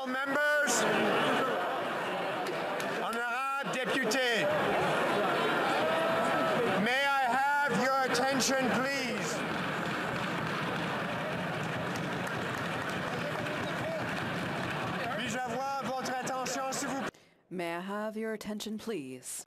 All members, honorable députés, may I have your attention, please? Puis-je avoir votre attention, s'il vous plaît? May I have your attention, please?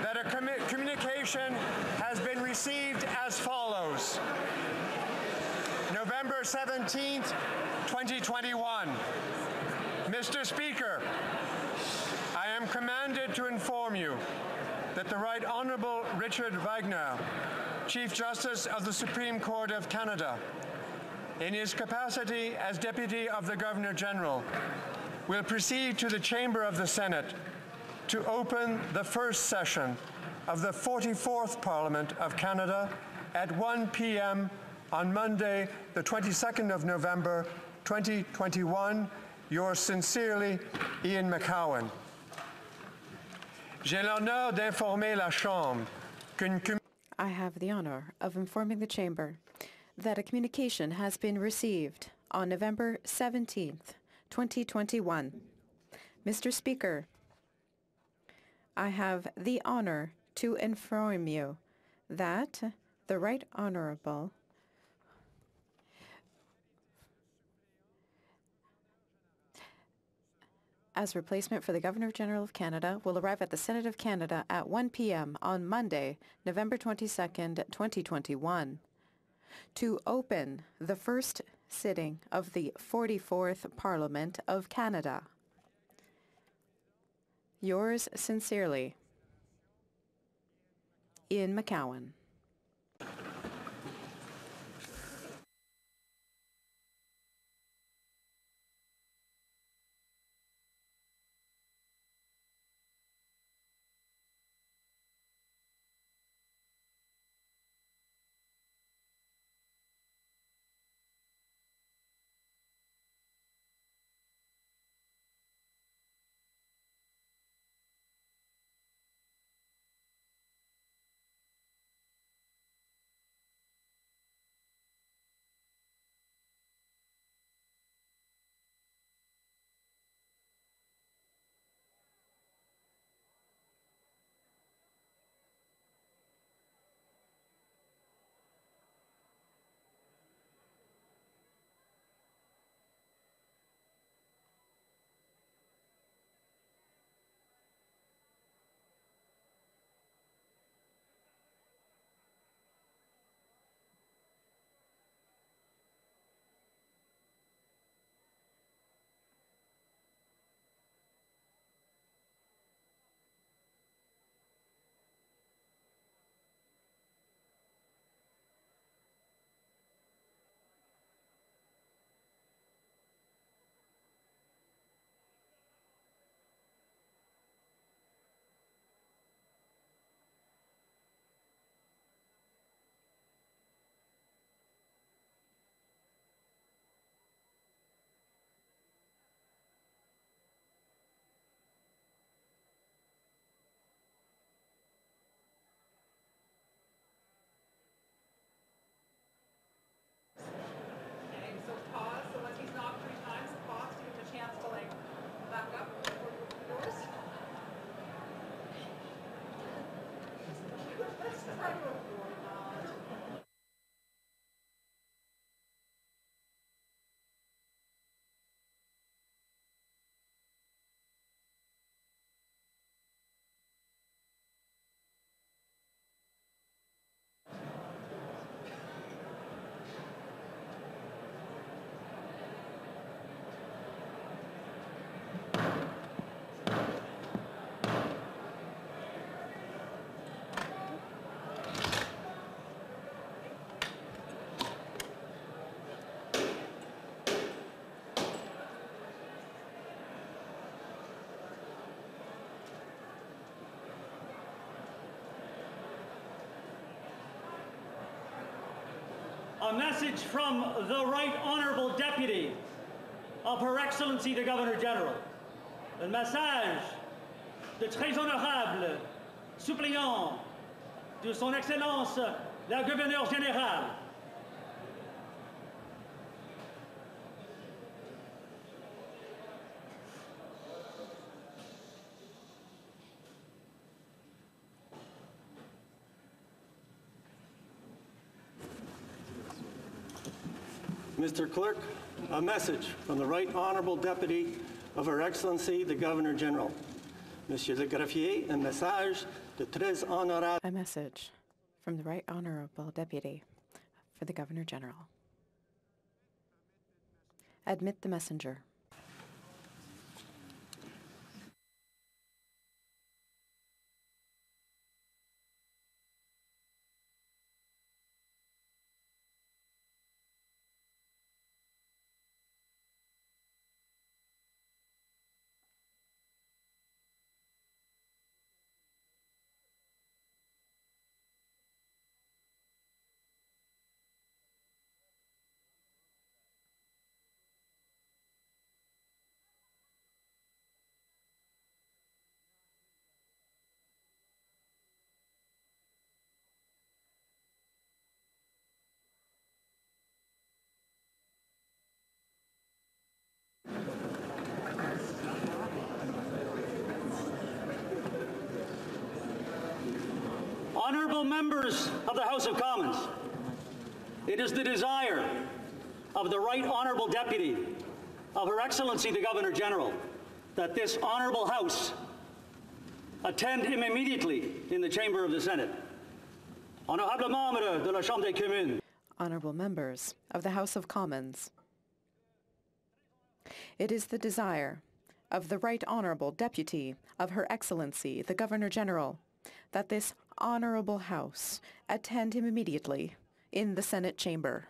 That a communication has been received as follows. November 17th, 2021. Mr. Speaker, I am commanded to inform you that the Right Honourable Richard Wagner, Chief Justice of the Supreme Court of Canada, in his capacity as Deputy of the Governor-General, will proceed to the Chamber of the Senate to open the first session of the 44th Parliament of Canada at 1 p.m. on Monday, the 22nd of November, 2021. Yours sincerely, Ian McCowan. J'ai l'honneur d'informer la Chambre qu'une I have the honor of informing the Chamber that a communication has been received on November 17th, 2021. Mr. Speaker, I have the honor to inform you that the Right Honourable as replacement for the Governor-General of Canada will arrive at the Senate of Canada at 1 p.m. on Monday, November 22nd, 2021, to open the first sitting of the 44th Parliament of Canada. Yours sincerely, Ian McCowan. A message from the Right Honourable Deputy of Her Excellency the Governor General. Un message de très honorable suppléant de Son Excellence la Gouverneure Générale. Mr. Clerk, a message from the Right Honourable Deputy of Her Excellency the Governor General. Monsieur le Greffier, un message de très honorable. A message from the Right Honourable Deputy for the Governor General. Admit the messenger. Honourable members of the House of Commons, it is the desire of the Right Honourable Deputy of Her Excellency the Governor General that this Honourable House attend him immediately in the Chamber of the Senate. Honourable membres de la Chambre des Communes. Honourable members of the House of Commons, it is the desire of the Right Honourable Deputy of Her Excellency the Governor General that this Honourable House attend him immediately in the Senate chamber.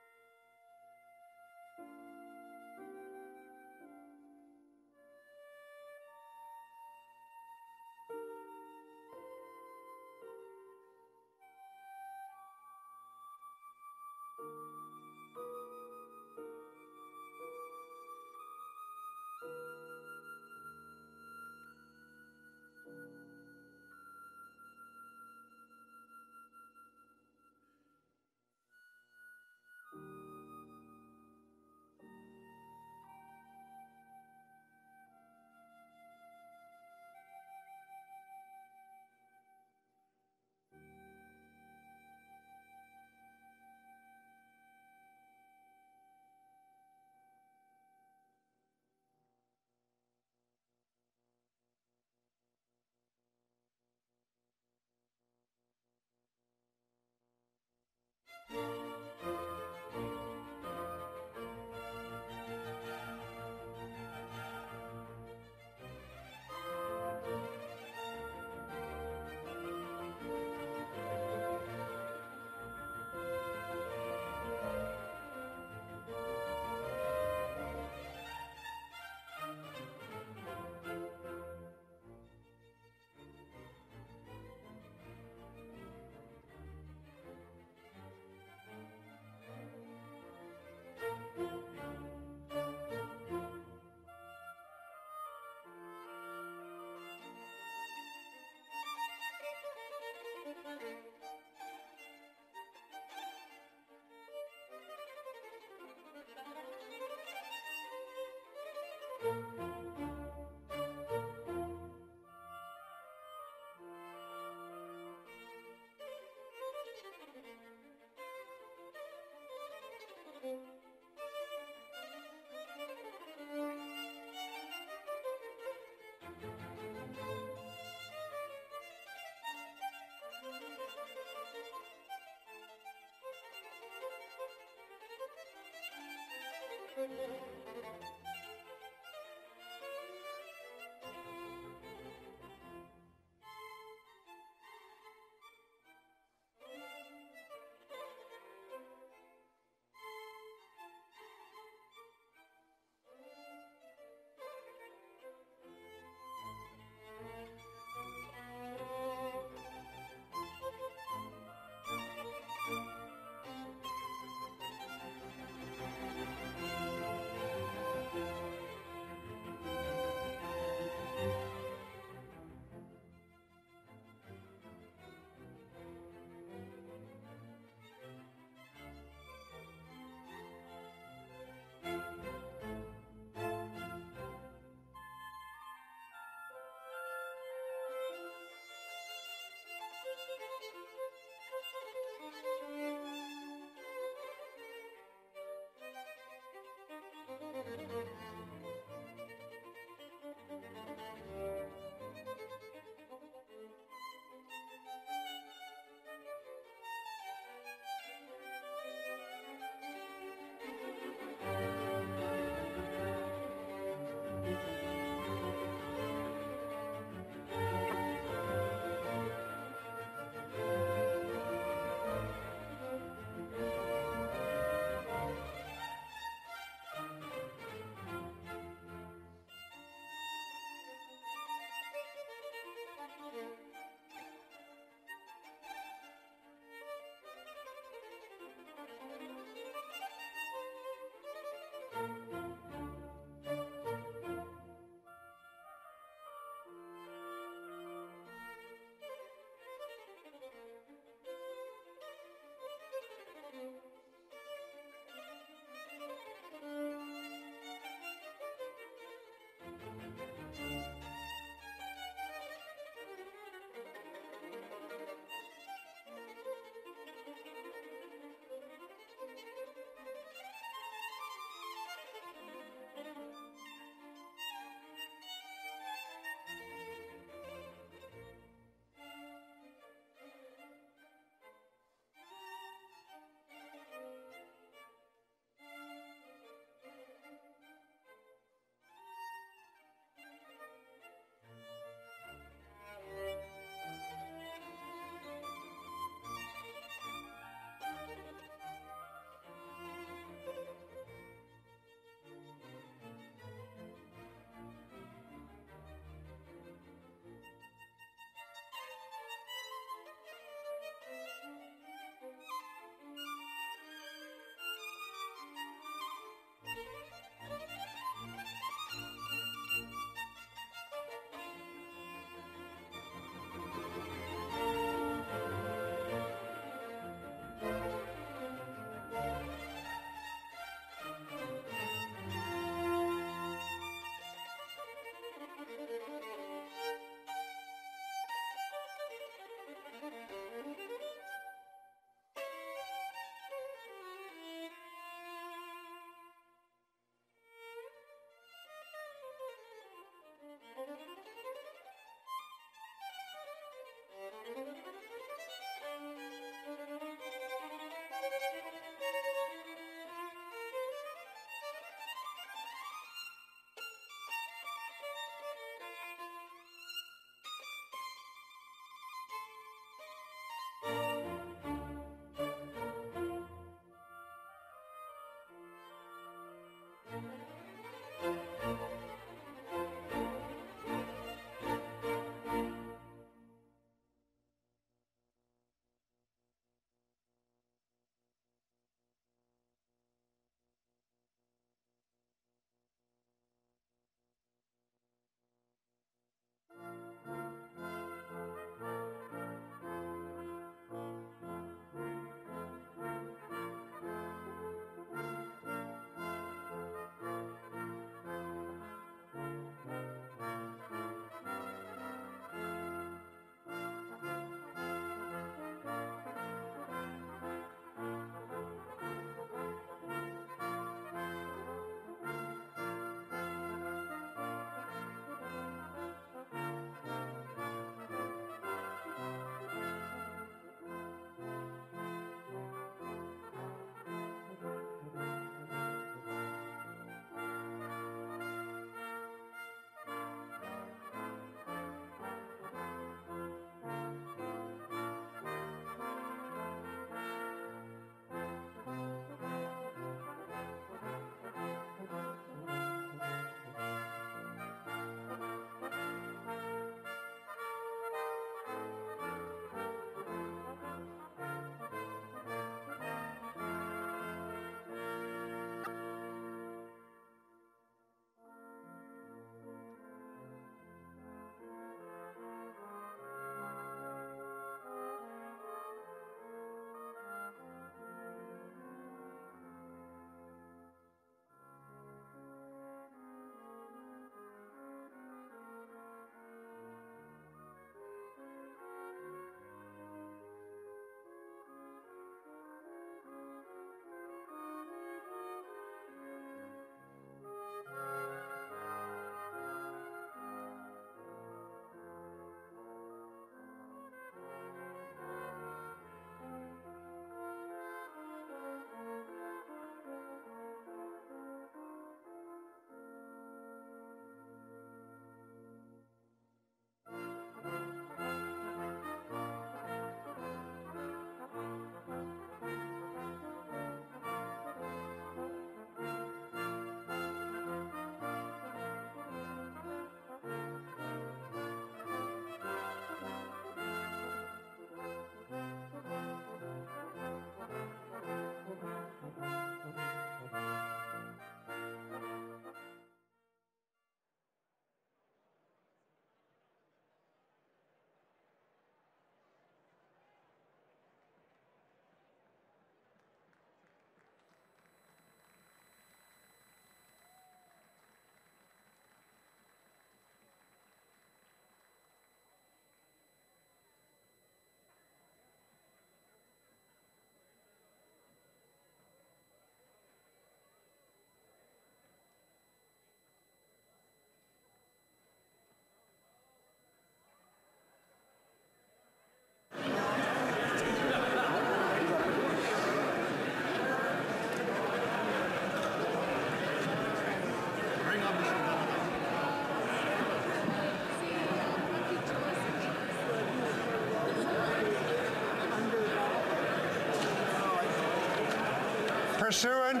Pursuant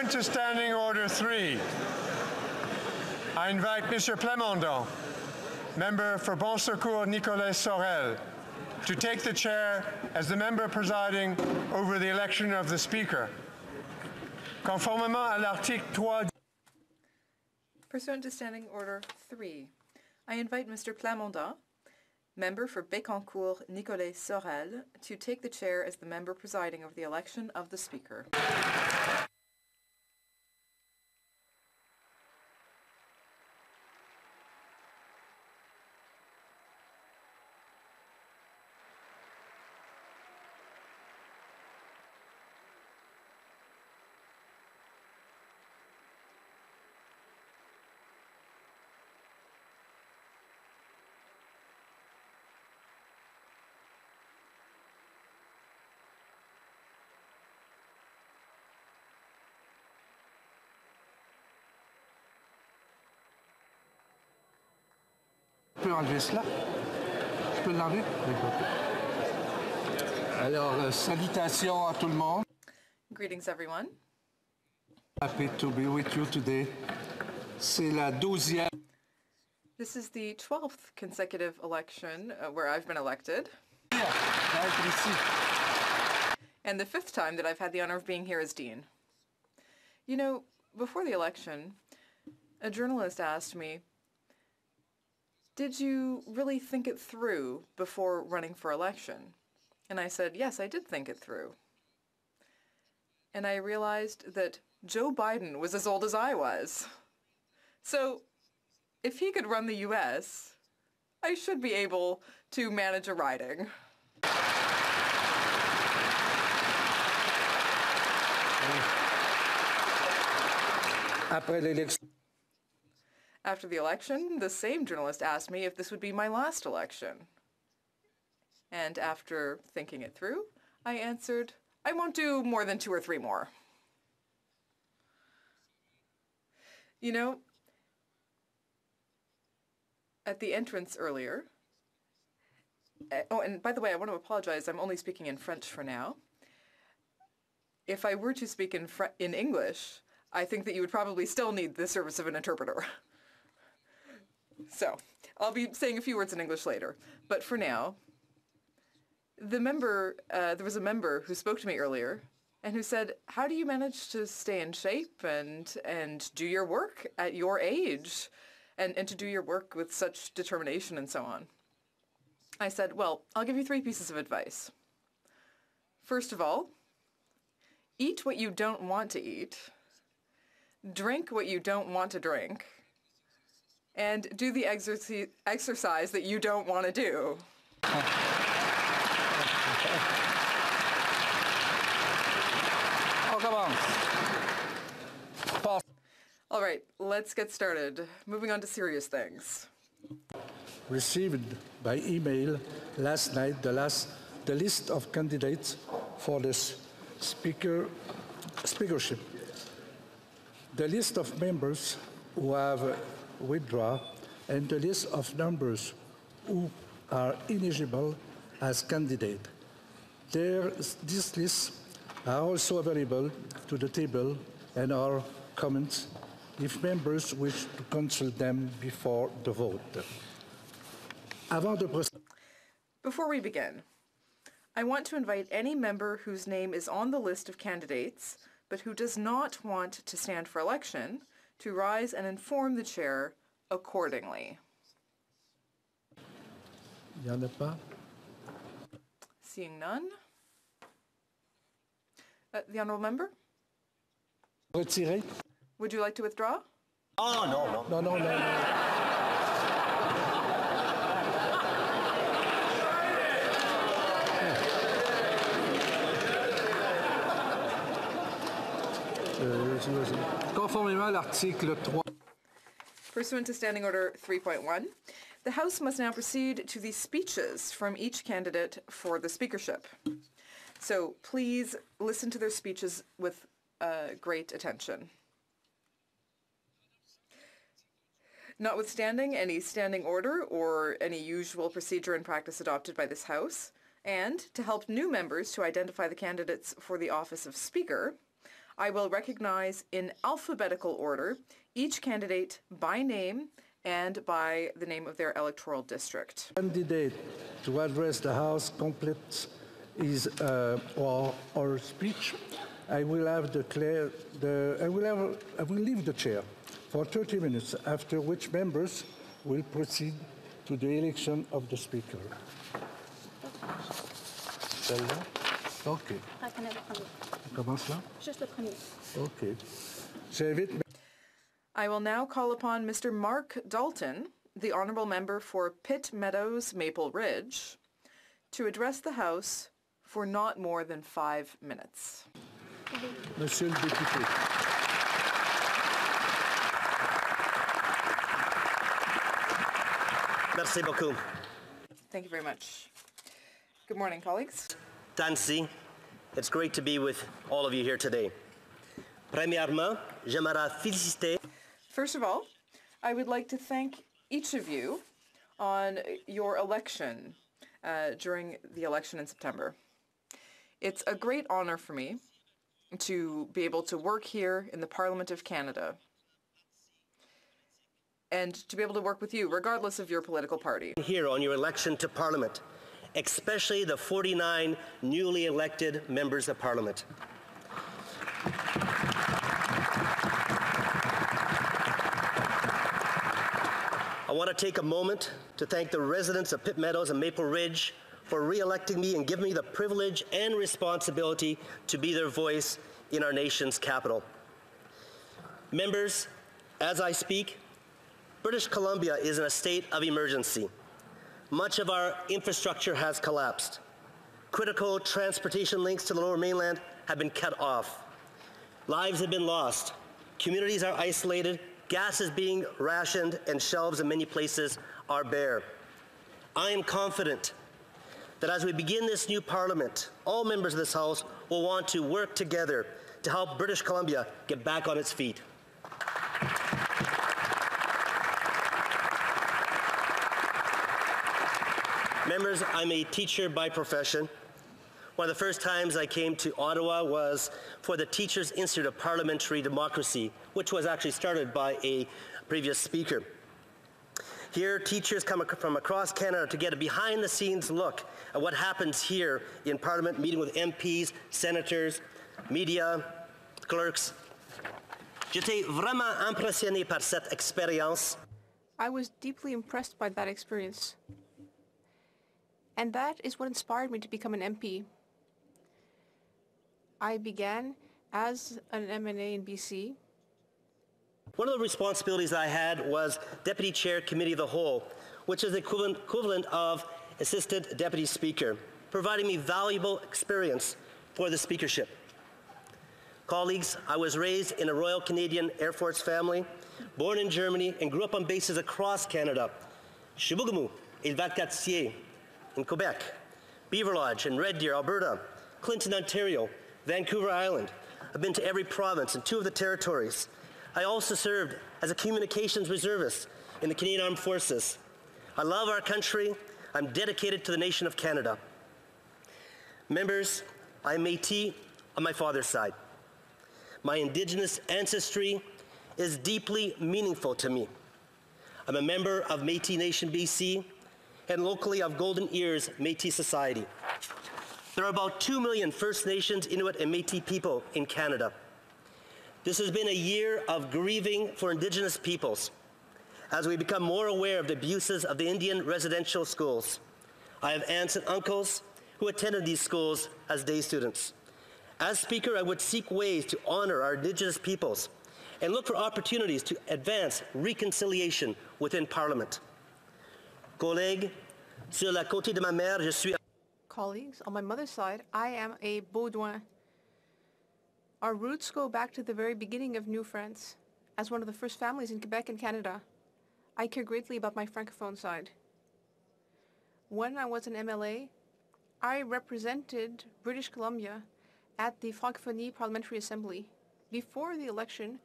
to Standing Order 3, I invite Mr. Plamondon, member for Bon Secours Nicolet Sorel, to take the chair as the member presiding over the election of the Speaker. Conformément à l'article 3. Pursuant to Standing Order 3, I invite Mr. Plamondon, member for Bécancour Nicolet Sorel, to take the chair as the member presiding over the election of the Speaker. Je peux enlever cela? Je peux l'enlever? Alors, salutations à tout le monde. Greetings, everyone. Happy to be with you today. C'est la 12e. This is the 12th consecutive election where I've been elected, and the 5th time that I've had the honor of being here as Dean. You know, before the election, a journalist asked me, "Did you really think it through before running for election?" And I said, yes, I did think it through. And I realized that Joe Biden was as old as I was. So if he could run the U.S., I should be able to manage a riding. Après l'élection. After the election, the same journalist asked me if this would be my last election. And after thinking it through, I answered, I won't do more than 2 or 3 more. You know, at the entrance earlier, oh, and by the way, I want to apologize, I'm only speaking in French for now. If I were to speak in English, I think that you would probably still need the service of an interpreter. So, I'll be saying a few words in English later. But for now, there was a member who spoke to me earlier and who said, how do you manage to stay in shape and do your work at your age and to do your work with such determination and so on? I said, well, I'll give you 3 pieces of advice. First of all, eat what you don't want to eat, drink what you don't want to drink, and do the exercise that you don't want to do. On commence. All right, let's get started. Moving on to serious things. Received by email last night the list of candidates for the speakership. The list of members who have withdrawn and the list of members who are eligible as candidates. These lists are also available to the table and are comments if members wish to consult them before the vote. Before we begin, I want to invite any member whose name is on the list of candidates but who does not want to stand for election to rise and inform the chair accordingly. Il y en a pas? Seeing none. The honourable member? Retiré? Would you like to withdraw? Oh, no. Non, non, non, non. Conformément à l'article 3. Pursuant to Standing Order 3.1, the House must now proceed to the speeches from each candidate for the speakership. So please listen to their speeches with great attention. Notwithstanding any standing order or any usual procedure and practice adopted by this House, And to help new members to identify the candidates for the office of Speaker, I will recognize in alphabetical order each candidate by name and by the name of their electoral district. Candidate to address the House completes his or speech. I will leave the chair for 30 minutes, after which members will proceed to the election of the Speaker. Celle-là? OK. On commence là? Juste le premier. OK. J'invite... I will now call upon Mr. Mark Dalton, the Honourable Member for Pitt Meadows, Maple Ridge, to address the House for not more than 5 minutes. Monsieur le député. Merci beaucoup. Thank you very much. Good morning, colleagues. Tansi, it's great to be with all of you here today. Premièrement, j'aimerais féliciter. First of all, I would like to thank each of you on your election during the election in September. It's a great honor for me to be able to work here in the Parliament of Canada and to be able to work with you, regardless of your political party. Here on your election to Parliament, especially the 49 newly elected members of Parliament. I want to take a moment to thank the residents of Pitt Meadows and Maple Ridge for re-electing me and giving me the privilege and responsibility to be their voice in our nation's capital. Members, as I speak, British Columbia is in a state of emergency. Much of our infrastructure has collapsed. Critical transportation links to the Lower Mainland have been cut off. Lives have been lost. Communities are isolated. Gas is being rationed, and shelves in many places are bare. I am confident that as we begin this new Parliament, all members of this House will want to work together to help British Columbia get back on its feet. Members, I'm a teacher by profession. One of the first times I came to Ottawa was for the Teachers Institute of Parliamentary Democracy, which was actually started by a previous speaker. Here, teachers come from across Canada to get a behind-the-scenes look at what happens here in Parliament, meeting with MPs, senators, media, clerks. J'étais vraiment impressionné par cette expérience. I was deeply impressed by that experience. And that is what inspired me to become an MP. I began as an MNA in BC. One of the responsibilities I had was Deputy Chair Committee of the Whole, which is the equivalent of Assistant Deputy Speaker, providing me valuable experience for the speakership. Colleagues, I was raised in a Royal Canadian Air Force family, born in Germany, and grew up on bases across Canada. Chibougamau et Valcartier in Quebec, Beaver Lodge in Red Deer, Alberta, Clinton, Ontario, Vancouver Island. I've been to every province and 2 of the territories. I also served as a communications reservist in the Canadian Armed Forces. I love our country. I'm dedicated to the nation of Canada. Members, I'm Métis on my father's side. My Indigenous ancestry is deeply meaningful to me. I'm a member of Métis Nation BC and locally of Golden Ears Métis Society. There are about 2 million First Nations, Inuit, and Métis people in Canada. This has been a year of grieving for Indigenous peoples as we become more aware of the abuses of the Indian residential schools. I have aunts and uncles who attended these schools as day students. As Speaker, I would seek ways to honor our Indigenous peoples and look for opportunities to advance reconciliation within Parliament. Collègues, sur la côté de ma mère, je suis... Colleagues, on my mother's side, I am a Baudouin. Our roots go back to the very beginning of New France. As one of the first families in Quebec and Canada, I care greatly about my Francophone side. When I was an MLA, I represented British Columbia at the Francophonie Parliamentary Assembly. Before the election,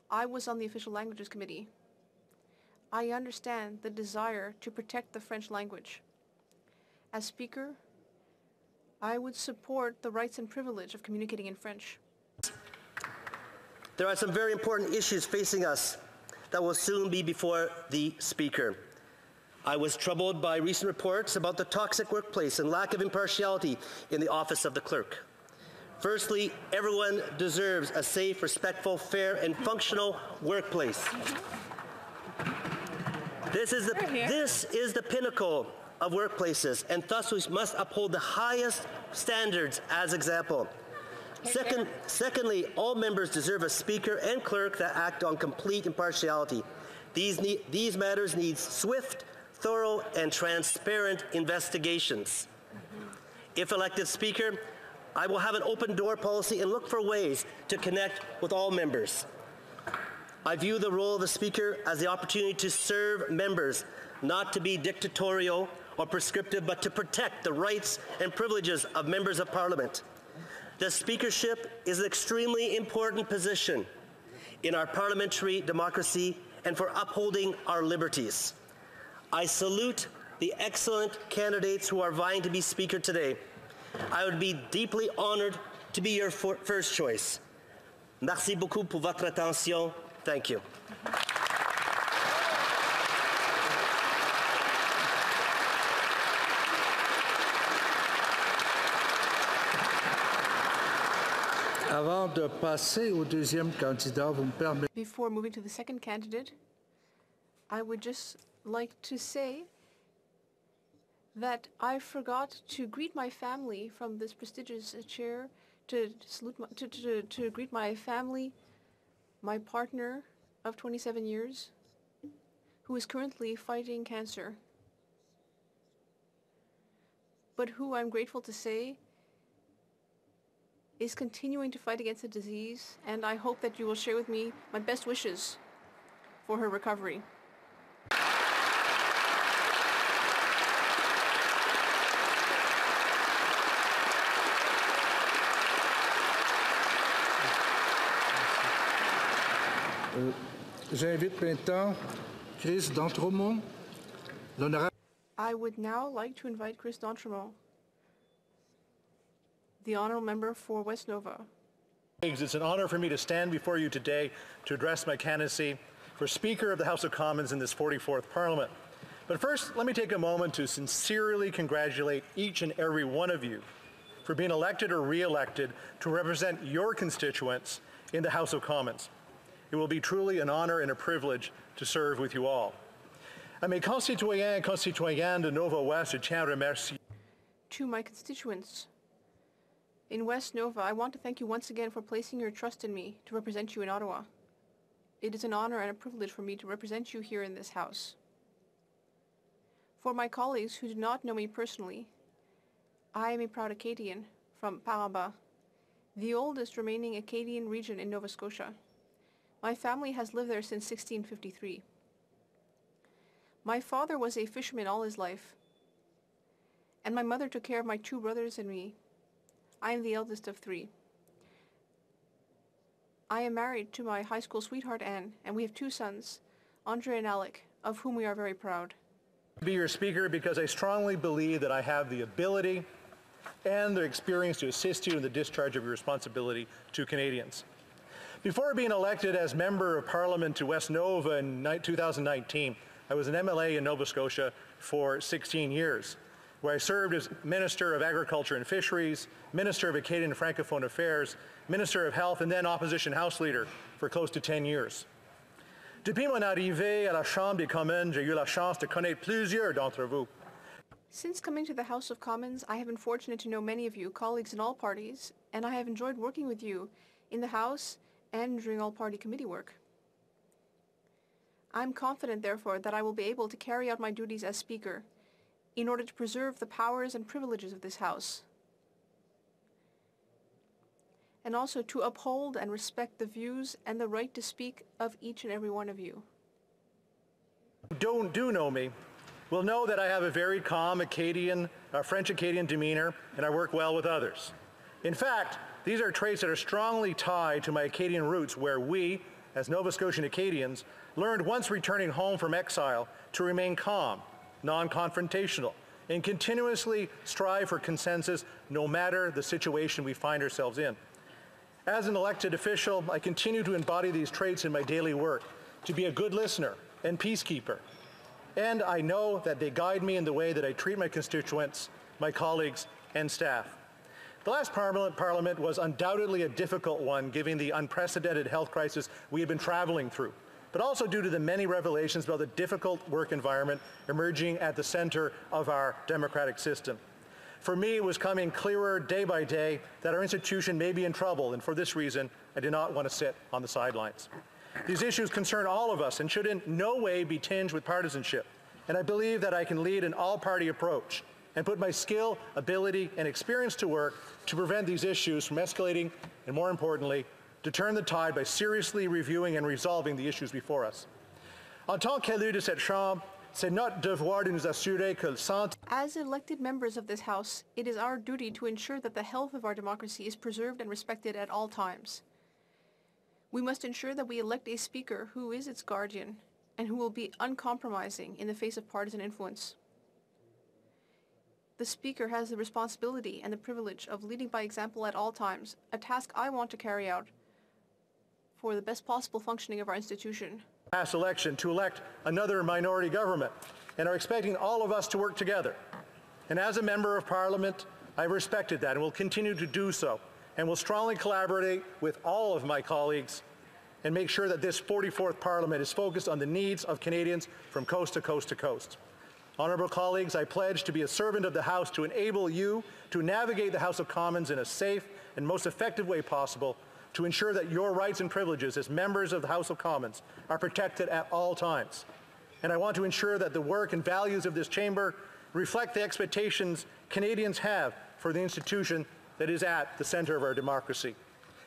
I was on the Official Languages Committee. I understand the desire to protect the French language. As Speaker, I would support the rights and privilege of communicating in French. There are some very important issues facing us that will soon be before the Speaker. I was troubled by recent reports about the toxic workplace and lack of impartiality in the office of the clerk. Firstly, everyone deserves a safe, respectful, fair, and functional workplace. This is the pinnacle of workplaces, and thus we must uphold the highest standards as example. Secondly, all members deserve a speaker and clerk that act on complete impartiality. These matters need swift, thorough, and transparent investigations. If elected Speaker, I will have an open door policy and look for ways to connect with all members. I view the role of the Speaker as the opportunity to serve members, not to be dictatorial or prescriptive, but to protect the rights and privileges of members of Parliament. The Speakership is an extremely important position in our parliamentary democracy and for upholding our liberties. I salute the excellent candidates who are vying to be Speaker today. I would be deeply honored to be your first choice. Merci beaucoup pour votre attention. Thank you. Avant de passer au deuxième candidat, vous me permettez. Before moving to the second candidate, I would just like to say that I forgot to greet my family from this prestigious chair, to greet my family, my partner of 27 years, who is currently fighting cancer, but who I'm grateful to say is continuing to fight against the disease, and I hope that you will share with me my best wishes for her recovery. J'invite maintenant Chris d'Entremont, l'honorable. I would now like to invite Chris d'Entremont, the honorable member for West Nova. It's an honor for me to stand before you today to address my candidacy for Speaker of the House of Commons in this 44th Parliament. But first, let me take a moment to sincerely congratulate each and every one of you for being elected or re-elected to represent your constituents in the House of Commons. It will be truly an honor and a privilege to serve with you all. À mes concitoyens et concitoyennes de Nova West, je tiens à remercier. To my constituents in West Nova, I want to thank you once again for placing your trust in me to represent you in Ottawa. It is an honor and a privilege for me to represent you here in this House. For my colleagues who do not know me personally, I am a proud Acadian from Paraba, the oldest remaining Acadian region in Nova Scotia. My family has lived there since 1653. My father was a fisherman all his life, and my mother took care of my two brothers and me. I am the eldest of three. I am married to my high school sweetheart, Anne, and we have two sons, Andre and Alec, of whom we are very proud. Be your Speaker because I strongly believe that I have the ability and the experience to assist you in the discharge of your responsibility to Canadians. Before being elected as Member of Parliament to West Nova in 2019, I was an MLA in Nova Scotia for 16 years, where I served as Minister of Agriculture and Fisheries, Minister of Acadian and Francophone Affairs, Minister of Health, and then Opposition House Leader for close to 10 years. Depuis mon arrivée à la Chambre des communes, j'ai eu la chance de connaître plusieurs d'entre vous. Since coming to the House of Commons, I have been fortunate to know many of you, colleagues in all parties, and I have enjoyed working with you in the House and during all-party committee work. I'm confident, therefore, that I will be able to carry out my duties as Speaker in order to preserve the powers and privileges of this House, and also to uphold and respect the views and the right to speak of each and every one of you. Do know me will know that I have a very calm French-Acadian demeanor, and I work well with others. In fact, these are traits that are strongly tied to my Acadian roots, where we, as Nova Scotian Acadians, learned once returning home from exile to remain calm, non-confrontational, and continuously strive for consensus no matter the situation we find ourselves in. As an elected official, I continue to embody these traits in my daily work, to be a good listener and peacekeeper. And I know that they guide me in the way that I treat my constituents, my colleagues, and staff. The last Parliament was undoubtedly a difficult one, given the unprecedented health crisis we have been traveling through, but also due to the many revelations about the difficult work environment emerging at the center of our democratic system. For me, it was coming clearer day by day that our institution may be in trouble, and for this reason, I do not want to sit on the sidelines. These issues concern all of us and should in no way be tinged with partisanship, and I believe that I can lead an all-party approach and put my skill, ability, and experience to work to prevent these issues from escalating, and more importantly, to turn the tide by seriously reviewing and resolving the issues before us. En tant qu'élu de cette Chambre, c'est notre devoir de nous assurer que le santé. As elected members of this House, it is our duty to ensure that the health of our democracy is preserved and respected at all times. We must ensure that we elect a Speaker who is its guardian and who will be uncompromising in the face of partisan influence. The Speaker has the responsibility and the privilege of leading by example at all times, a task I want to carry out for the best possible functioning of our institution. Past election to elect another minority government and are expecting all of us to work together. And as a member of Parliament, I've respected that and will continue to do so, and will strongly collaborate with all of my colleagues and make sure that this 44th Parliament is focused on the needs of Canadians from coast to coast to coast. Honourable colleagues, I pledge to be a servant of the House to enable you to navigate the House of Commons in a safe and most effective way possible, to ensure that your rights and privileges as members of the House of Commons are protected at all times. And I want to ensure that the work and values of this chamber reflect the expectations Canadians have for the institution that is at the centre of our democracy.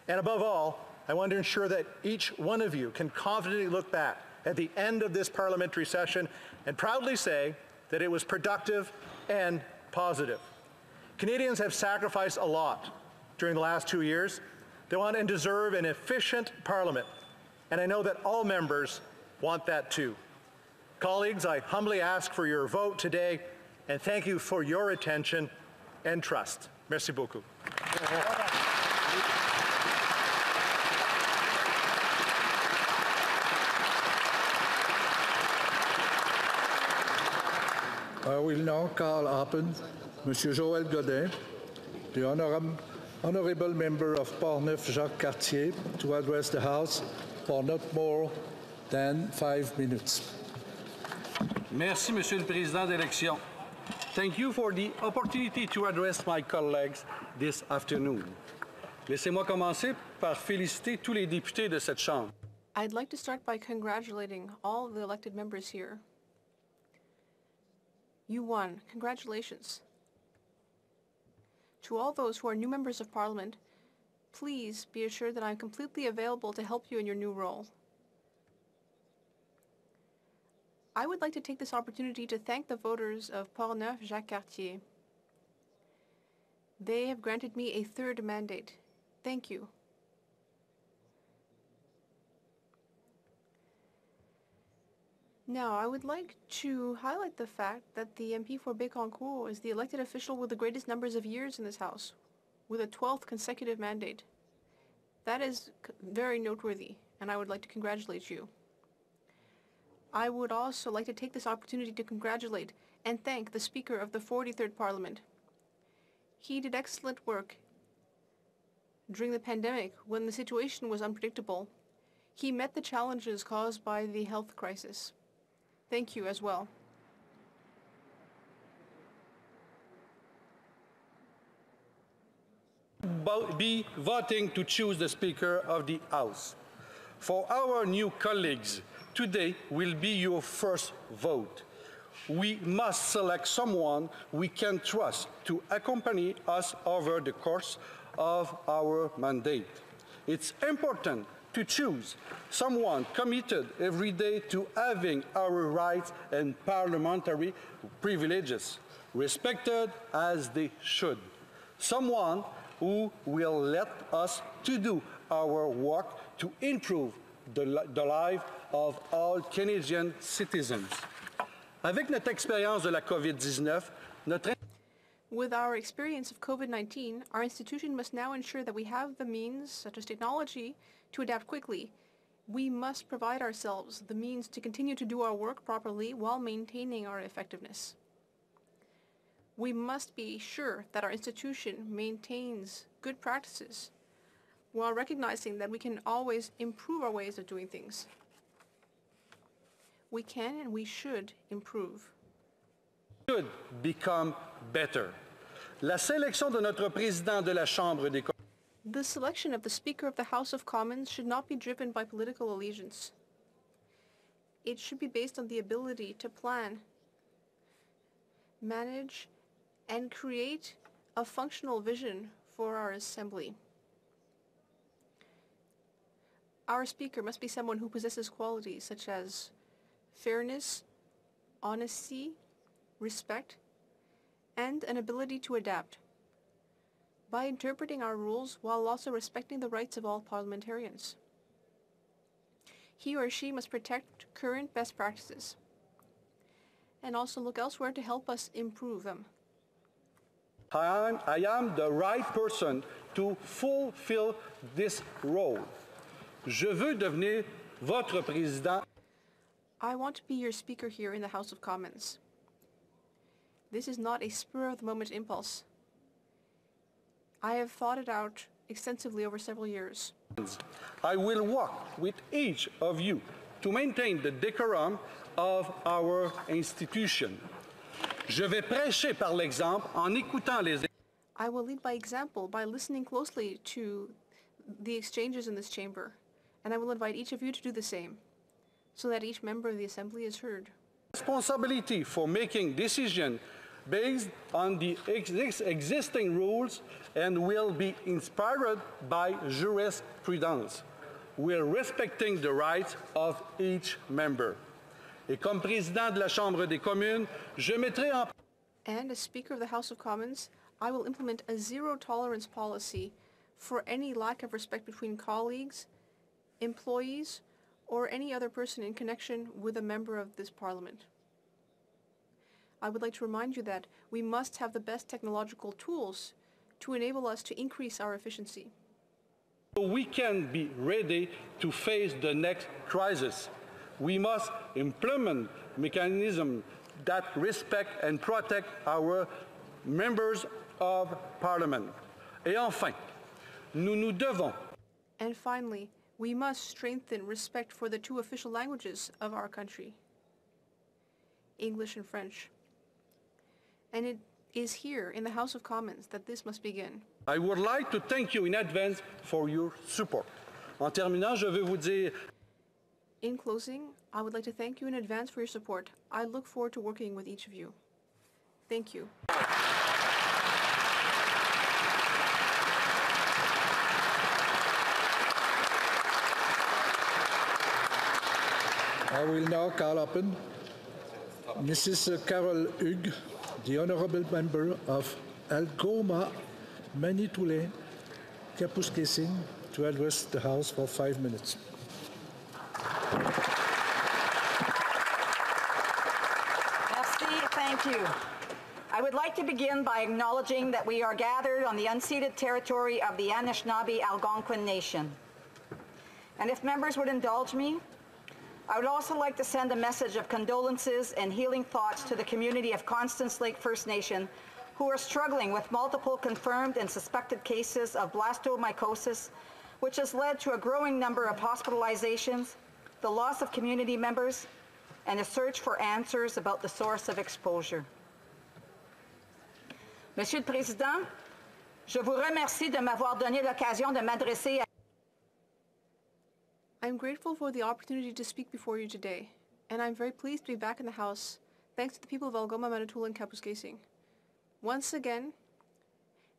And above all, I want to ensure that each one of you can confidently look back at the end of this parliamentary session and proudly say that it was productive and positive. Canadians have sacrificed a lot during the last 2 years. They want and deserve an efficient Parliament, and I know that all members want that too. Colleagues, I humbly ask for your vote today, and thank you for your attention and trust. Merci beaucoup. I will now call upon Monsieur Joël Godin, the honourable member of Portneuf-Jacques-Cartier, to address the House for not more than 5 minutes. Merci, Monsieur le Président d'élection. Thank you for the opportunity to address my colleagues this afternoon. Laissez-moi commencer par féliciter tous les députés de cette Chambre. I'd like to start by congratulating all of the elected members here. You won. Congratulations. To all those who are new members of Parliament, please be assured that I'm completely available to help you in your new role. I would like to take this opportunity to thank the voters of Portneuf-Jacques-Cartier. They have granted me a third mandate. Thank you. Now, I would like to highlight the fact that the MP for Bécancour is the elected official with the greatest numbers of years in this House, with a 12th consecutive mandate. That is very noteworthy, and I would like to congratulate you. I would also like to take this opportunity to congratulate and thank the Speaker of the 43rd Parliament. He did excellent work during the pandemic when the situation was unpredictable. He met the challenges caused by the health crisis. Thank you as well. Be voting to choose the Speaker of the House. For our new colleagues, today will be your first vote. We must select someone we can trust to accompany us over the course of our mandate. It's important to choose someone committed every day to having our rights and parliamentary privileges respected as they should. Someone who will let us to do our work to improve the life of all Canadian citizens. Avec notre expérience de la COVID-19, With our experience of COVID-19, our institution must now ensure that we have the means, such as technology, to adapt quickly. We must provide ourselves the means to continue to do our work properly while maintaining our effectiveness. We must be sure that our institution maintains good practices while recognizing that we can always improve our ways of doing things. We can and we should improve. Should become better. La sélection de notre président de la Chambre des communes. The selection of the Speaker of the House of Commons should not be driven by political allegiance. It should be based on the ability to plan, manage, and create a functional vision for our Assembly. Our Speaker must be someone who possesses qualities such as fairness, honesty, respect, and an ability to adapt by interpreting our rules while also respecting the rights of all parliamentarians. He or she must protect current best practices and also look elsewhere to help us improve them. I am the right person to fulfill this role. Je veux devenir votre président. I want to be your Speaker here in the House of Commons. This is not a spur-of-the-moment impulse. I have thought it out extensively over several years. I will work with each of you to maintain the decorum of our institution. Je vais prêcher par l'exemple en écoutant les... I will lead by example by listening closely to the exchanges in this chamber, and I will invite each of you to do the same, so that each member of the Assembly is heard. Responsibility for making decisions based on the existing rules and will be inspired by jurisprudence. We're respecting the rights of each member. Et comme président de la Chambre des communes, je mettrai en... And as Speaker of the House of Commons, I will implement a zero-tolerance policy for any lack of respect between colleagues, employees, or any other person in connection with a member of this Parliament. I would like to remind you that we must have the best technological tools to enable us to increase our efficiency. So we can be ready to face the next crisis. We must implement mechanisms that respect and protect our members of Parliament. Et enfin, nous devons... And finally, we must strengthen respect for the two official languages of our country, English and French. And it is here in the House of Commons that this must begin. I would like to thank you in advance for your support. En terminant, je veux vous dire... In closing, I would like to thank you in advance for your support. I look forward to working with each of you. Thank you. I will now call upon Mrs. Carol Hug, the Honourable Member of Algoma, Manitoulin, Kapuskasing, to address the House for 5 minutes. Merci, thank you. I would like to begin by acknowledging that we are gathered on the unceded territory of the Anishinaabe Algonquin Nation. And if members would indulge me, I would also like to send a message of condolences and healing thoughts to the community of Constance Lake First Nation who are struggling with multiple confirmed and suspected cases of blastomycosis, which has led to a growing number of hospitalizations, the loss of community members, and a search for answers about the source of exposure. Monsieur le Président, je vous remercie de m'avoir donné l'occasion de m'adresser à... I'm grateful for the opportunity to speak before you today, and I'm very pleased to be back in the House, thanks to the people of Algoma, Manitoulin, and Kapuskasing. Once again,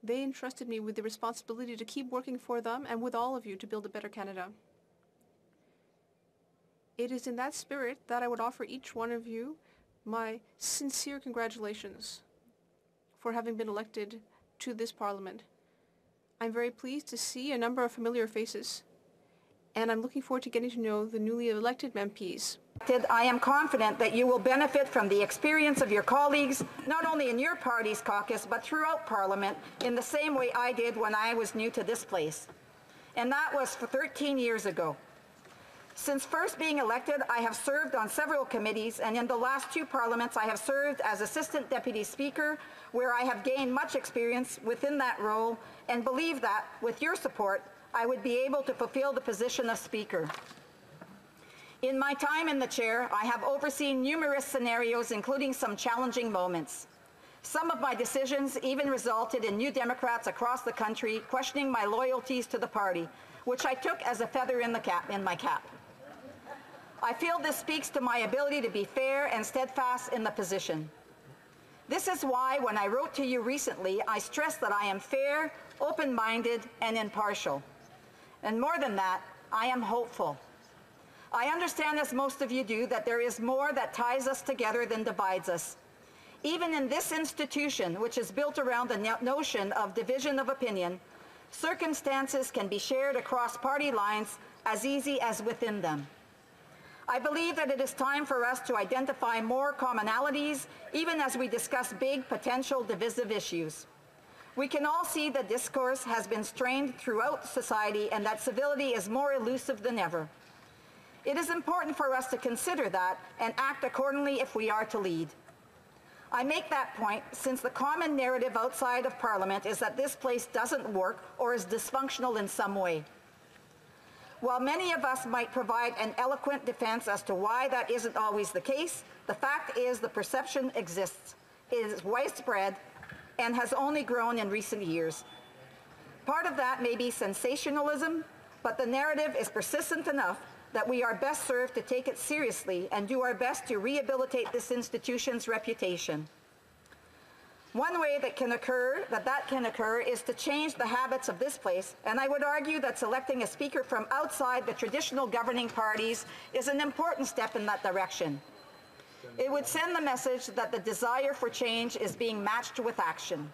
they entrusted me with the responsibility to keep working for them and with all of you to build a better Canada. It is in that spirit that I would offer each one of you my sincere congratulations for having been elected to this Parliament. I'm very pleased to see a number of familiar faces, and I'm looking forward to getting to know the newly elected MPs. I am confident that you will benefit from the experience of your colleagues, not only in your party's caucus, but throughout Parliament, in the same way I did when I was new to this place. And that was for 13 years ago. Since first being elected, I have served on several committees, and in the last two parliaments, I have served as Assistant Deputy Speaker, where I have gained much experience within that role, and believe that, with your support, I would be able to fulfill the position of Speaker. In my time in the chair, I have overseen numerous scenarios, including some challenging moments. Some of my decisions even resulted in New Democrats across the country questioning my loyalties to the party, which I took as a feather in my cap. I feel this speaks to my ability to be fair and steadfast in the position. This is why, when I wrote to you recently, I stressed that I am fair, open-minded, and impartial. And more than that, I am hopeful. I understand, as most of you do, that there is more that ties us together than divides us. Even in this institution, which is built around the notion of division of opinion, circumstances can be shared across party lines as easy as within them. I believe that it is time for us to identify more commonalities, even as we discuss big, potential divisive issues. We can all see that discourse has been strained throughout society and that civility is more elusive than ever. It is important for us to consider that and act accordingly if we are to lead. I make that point since the common narrative outside of Parliament is that this place doesn't work or is dysfunctional in some way. While many of us might provide an eloquent defense as to why that isn't always the case, the fact is the perception exists, is widespread, and has only grown in recent years. Part of that may be sensationalism, but the narrative is persistent enough that we are best served to take it seriously and do our best to rehabilitate this institution's reputation. One way that can occur is to change the habits of this place, and I would argue that selecting a speaker from outside the traditional governing parties is an important step in that direction. It would send the message that the desire for change is being matched with action.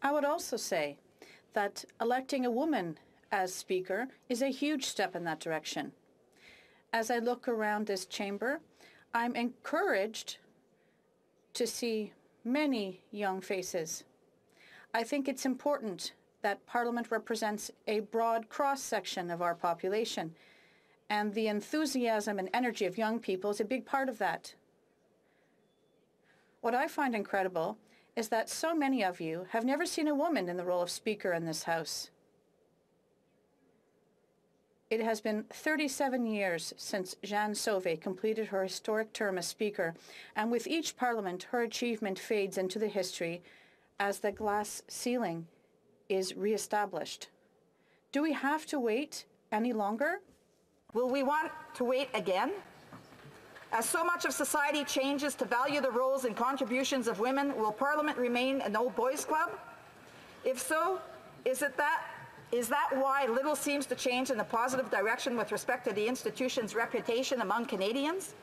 I would also say that electing a woman as Speaker is a huge step in that direction. As I look around this chamber, I'm encouraged to see many young faces. I think it's important that Parliament represents a broad cross-section of our population, and the enthusiasm and energy of young people is a big part of that. What I find incredible is that so many of you have never seen a woman in the role of Speaker in this House. It has been 37 years since Jeanne Sauvé completed her historic term as Speaker, and with each Parliament, her achievement fades into the history as the glass ceiling is re-established. Do we have to wait any longer? Will we want to wait again? As so much of society changes to value the roles and contributions of women, will Parliament remain an old boys' club? If so, is that why little seems to change in a positive direction with respect to the institution's reputation among Canadians?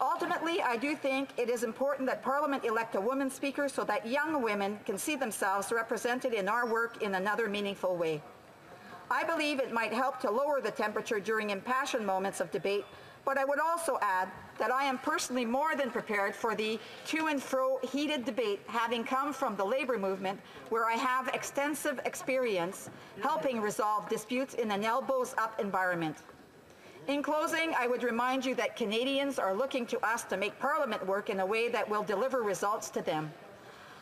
Ultimately, I do think it is important that Parliament elect a woman Speaker so that young women can see themselves represented in our work in another meaningful way. I believe it might help to lower the temperature during impassioned moments of debate, but I would also add that I am personally more than prepared for the to and fro heated debate, having come from the labour movement, where I have extensive experience helping resolve disputes in an elbows-up environment. In closing, I would remind you that Canadians are looking to us to make Parliament work in a way that will deliver results to them.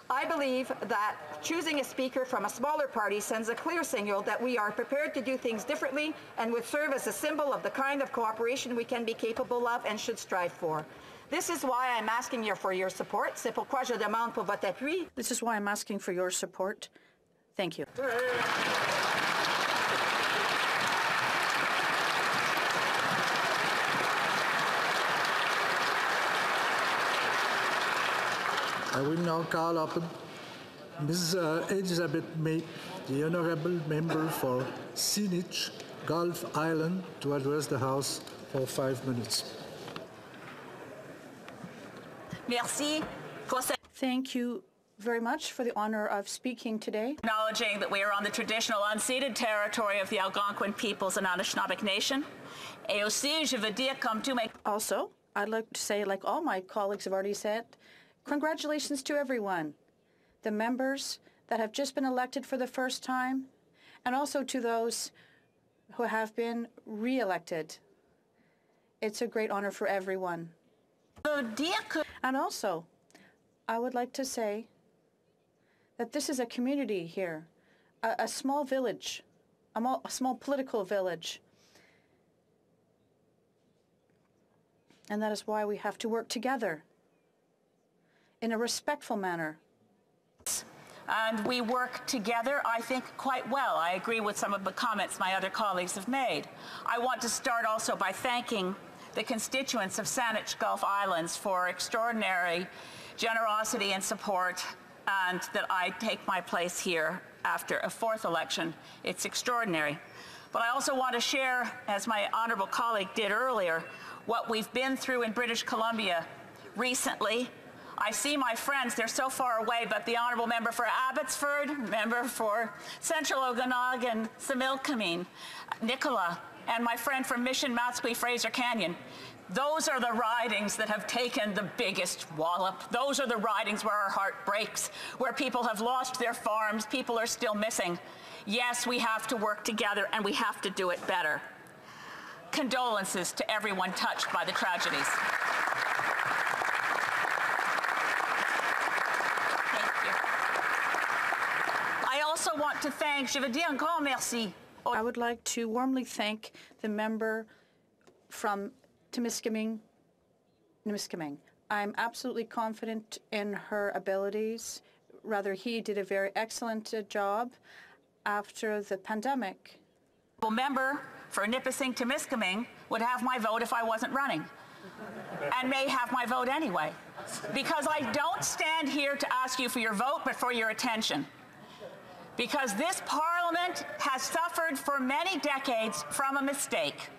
I believe that choosing a Speaker from a smaller party sends a clear signal that we are prepared to do things differently and would serve as a symbol of the kind of cooperation we can be capable of and should strive for. This is why I'm asking you for your support. C'est pourquoi je demande pour votre appui. This is why I'm asking for your support. Thank you. I will now call upon Ms. Elizabeth May, the Honourable Member for Saanich, Gulf Island, to address the House for 5 minutes. Merci. Thank you very much for the honor of speaking today. Acknowledging that we are on the traditional unceded territory of the Algonquin peoples and Anishinaabe Nation. Et aussi, je veux dire, comme tous mes... Also, I'd like to say, like all my colleagues have already said, congratulations to everyone, the members that have just been elected for the first time, and also to those who have been re-elected. It's a great honor for everyone. And also, I would like to say that this is a community here, a small village, a small political village. And that is why we have to work together in a respectful manner. And we work together, I think, quite well. I agree with some of the comments my other colleagues have made. I want to start also by thanking the constituents of Saanich Gulf Islands for extraordinary generosity and support, and that I take my place here after a fourth election. It's extraordinary. But I also want to share, as my honorable colleague did earlier, what we've been through in British Columbia recently. I see my friends, they're so far away, but the honorable member for Abbotsford, member for Central Okanagan, Similkameen, Nicola, and my friend from Mission Matsqui, Fraser Canyon. Those are the ridings that have taken the biggest wallop. Those are the ridings where our heart breaks, where people have lost their farms, people are still missing. Yes, we have to work together, and we have to do it better. Condolences to everyone touched by the tragedies. I also want to thank, je veux dire un grand merci. I would like to warmly thank the member from Timiskaming. I'm absolutely confident in her abilities. Rather, he did a very excellent job after the pandemic. The member for Nipissing Timiskaming would have my vote if I wasn't running, and may have my vote anyway, because I don't stand here to ask you for your vote, but for your attention. Because this Parliament has suffered for many decades from a mistake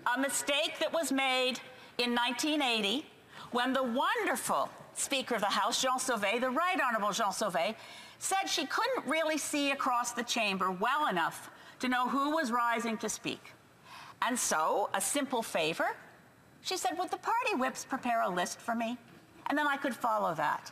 that was made in 1980 when the wonderful Speaker of the House, Jean Sauvé, the Right Honourable Jean Sauvé, said she couldn't really see across the chamber well enough to know who was rising to speak. And so, a simple favor, she said, would the party whips prepare a list for me? And then I could follow that.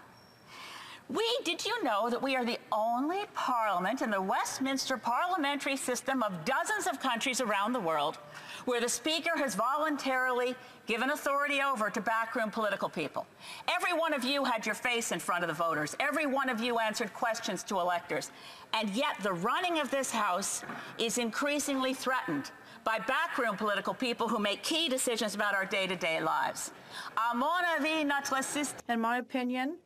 Did you know that we are the only parliament in the Westminster parliamentary system of dozens of countries around the world where the Speaker has voluntarily given authority over to backroom political people? Every one of you had your face in front of the voters. Every one of you answered questions to electors. And yet the running of this House is increasingly threatened by backroom political people who make key decisions about our day-to-day lives. À mon avis, notre système... In my opinion,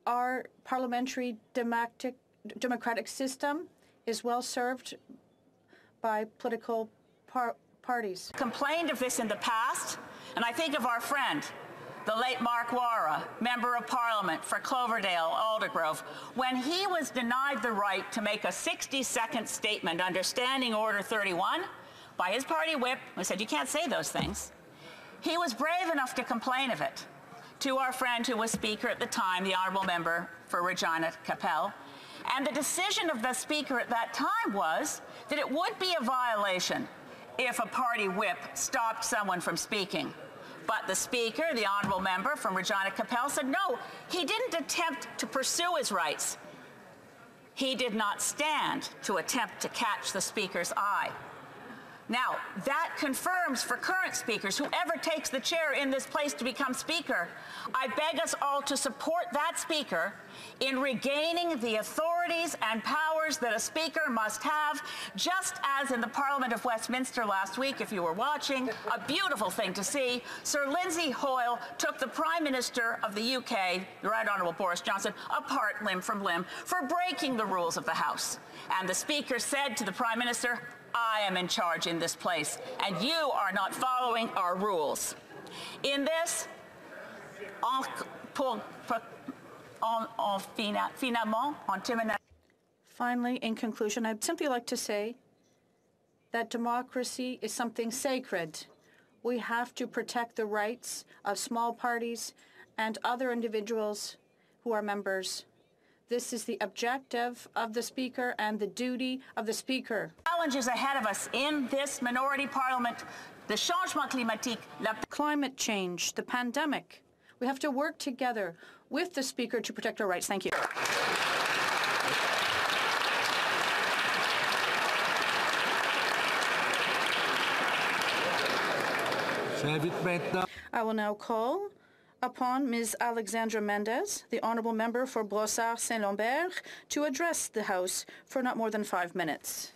our parliamentary democratic system is well served by political parties. Complained of this in the past, and I think of our friend, the late Mark Wara, Member of Parliament for Cloverdale, Aldergrove, when he was denied the right to make a 60-second statement under Standing Order 31 by his party whip, who said, you can't say those things. He was brave enough to complain of it to our friend who was Speaker at the time, the Honourable Member for Regina Capel. And the decision of the Speaker at that time was that it would be a violation if a party whip stopped someone from speaking. But the Speaker, the Honourable Member from Regina Capel, said no, he didn't attempt to pursue his rights. He did not stand to attempt to catch the Speaker's eye. Now, that confirms for current speakers, whoever takes the chair in this place to become Speaker, I beg us all to support that Speaker in regaining the authorities and powers that a Speaker must have, just as in the Parliament of Westminster last week, if you were watching, a beautiful thing to see, Sir Lindsay Hoyle took the Prime Minister of the UK, the Right Honourable Boris Johnson, apart limb from limb for breaking the rules of the House. And the Speaker said to the Prime Minister, I am in charge in this place, and you are not following our rules. In this, finally, in conclusion, I'd simply like to say that democracy is something sacred. We have to protect the rights of small parties and other individuals who are members. This is the objective of the Speaker and the duty of the Speaker. Challenges ahead of us in this minority parliament, the changement climatique, climate change, the pandemic. We have to work together with the Speaker to protect our rights. Thank you. I will now call upon Ms. Alexandra Mendez, the Honourable Member for Brossard-Saint-Lambert, to address the House for not more than 5 minutes.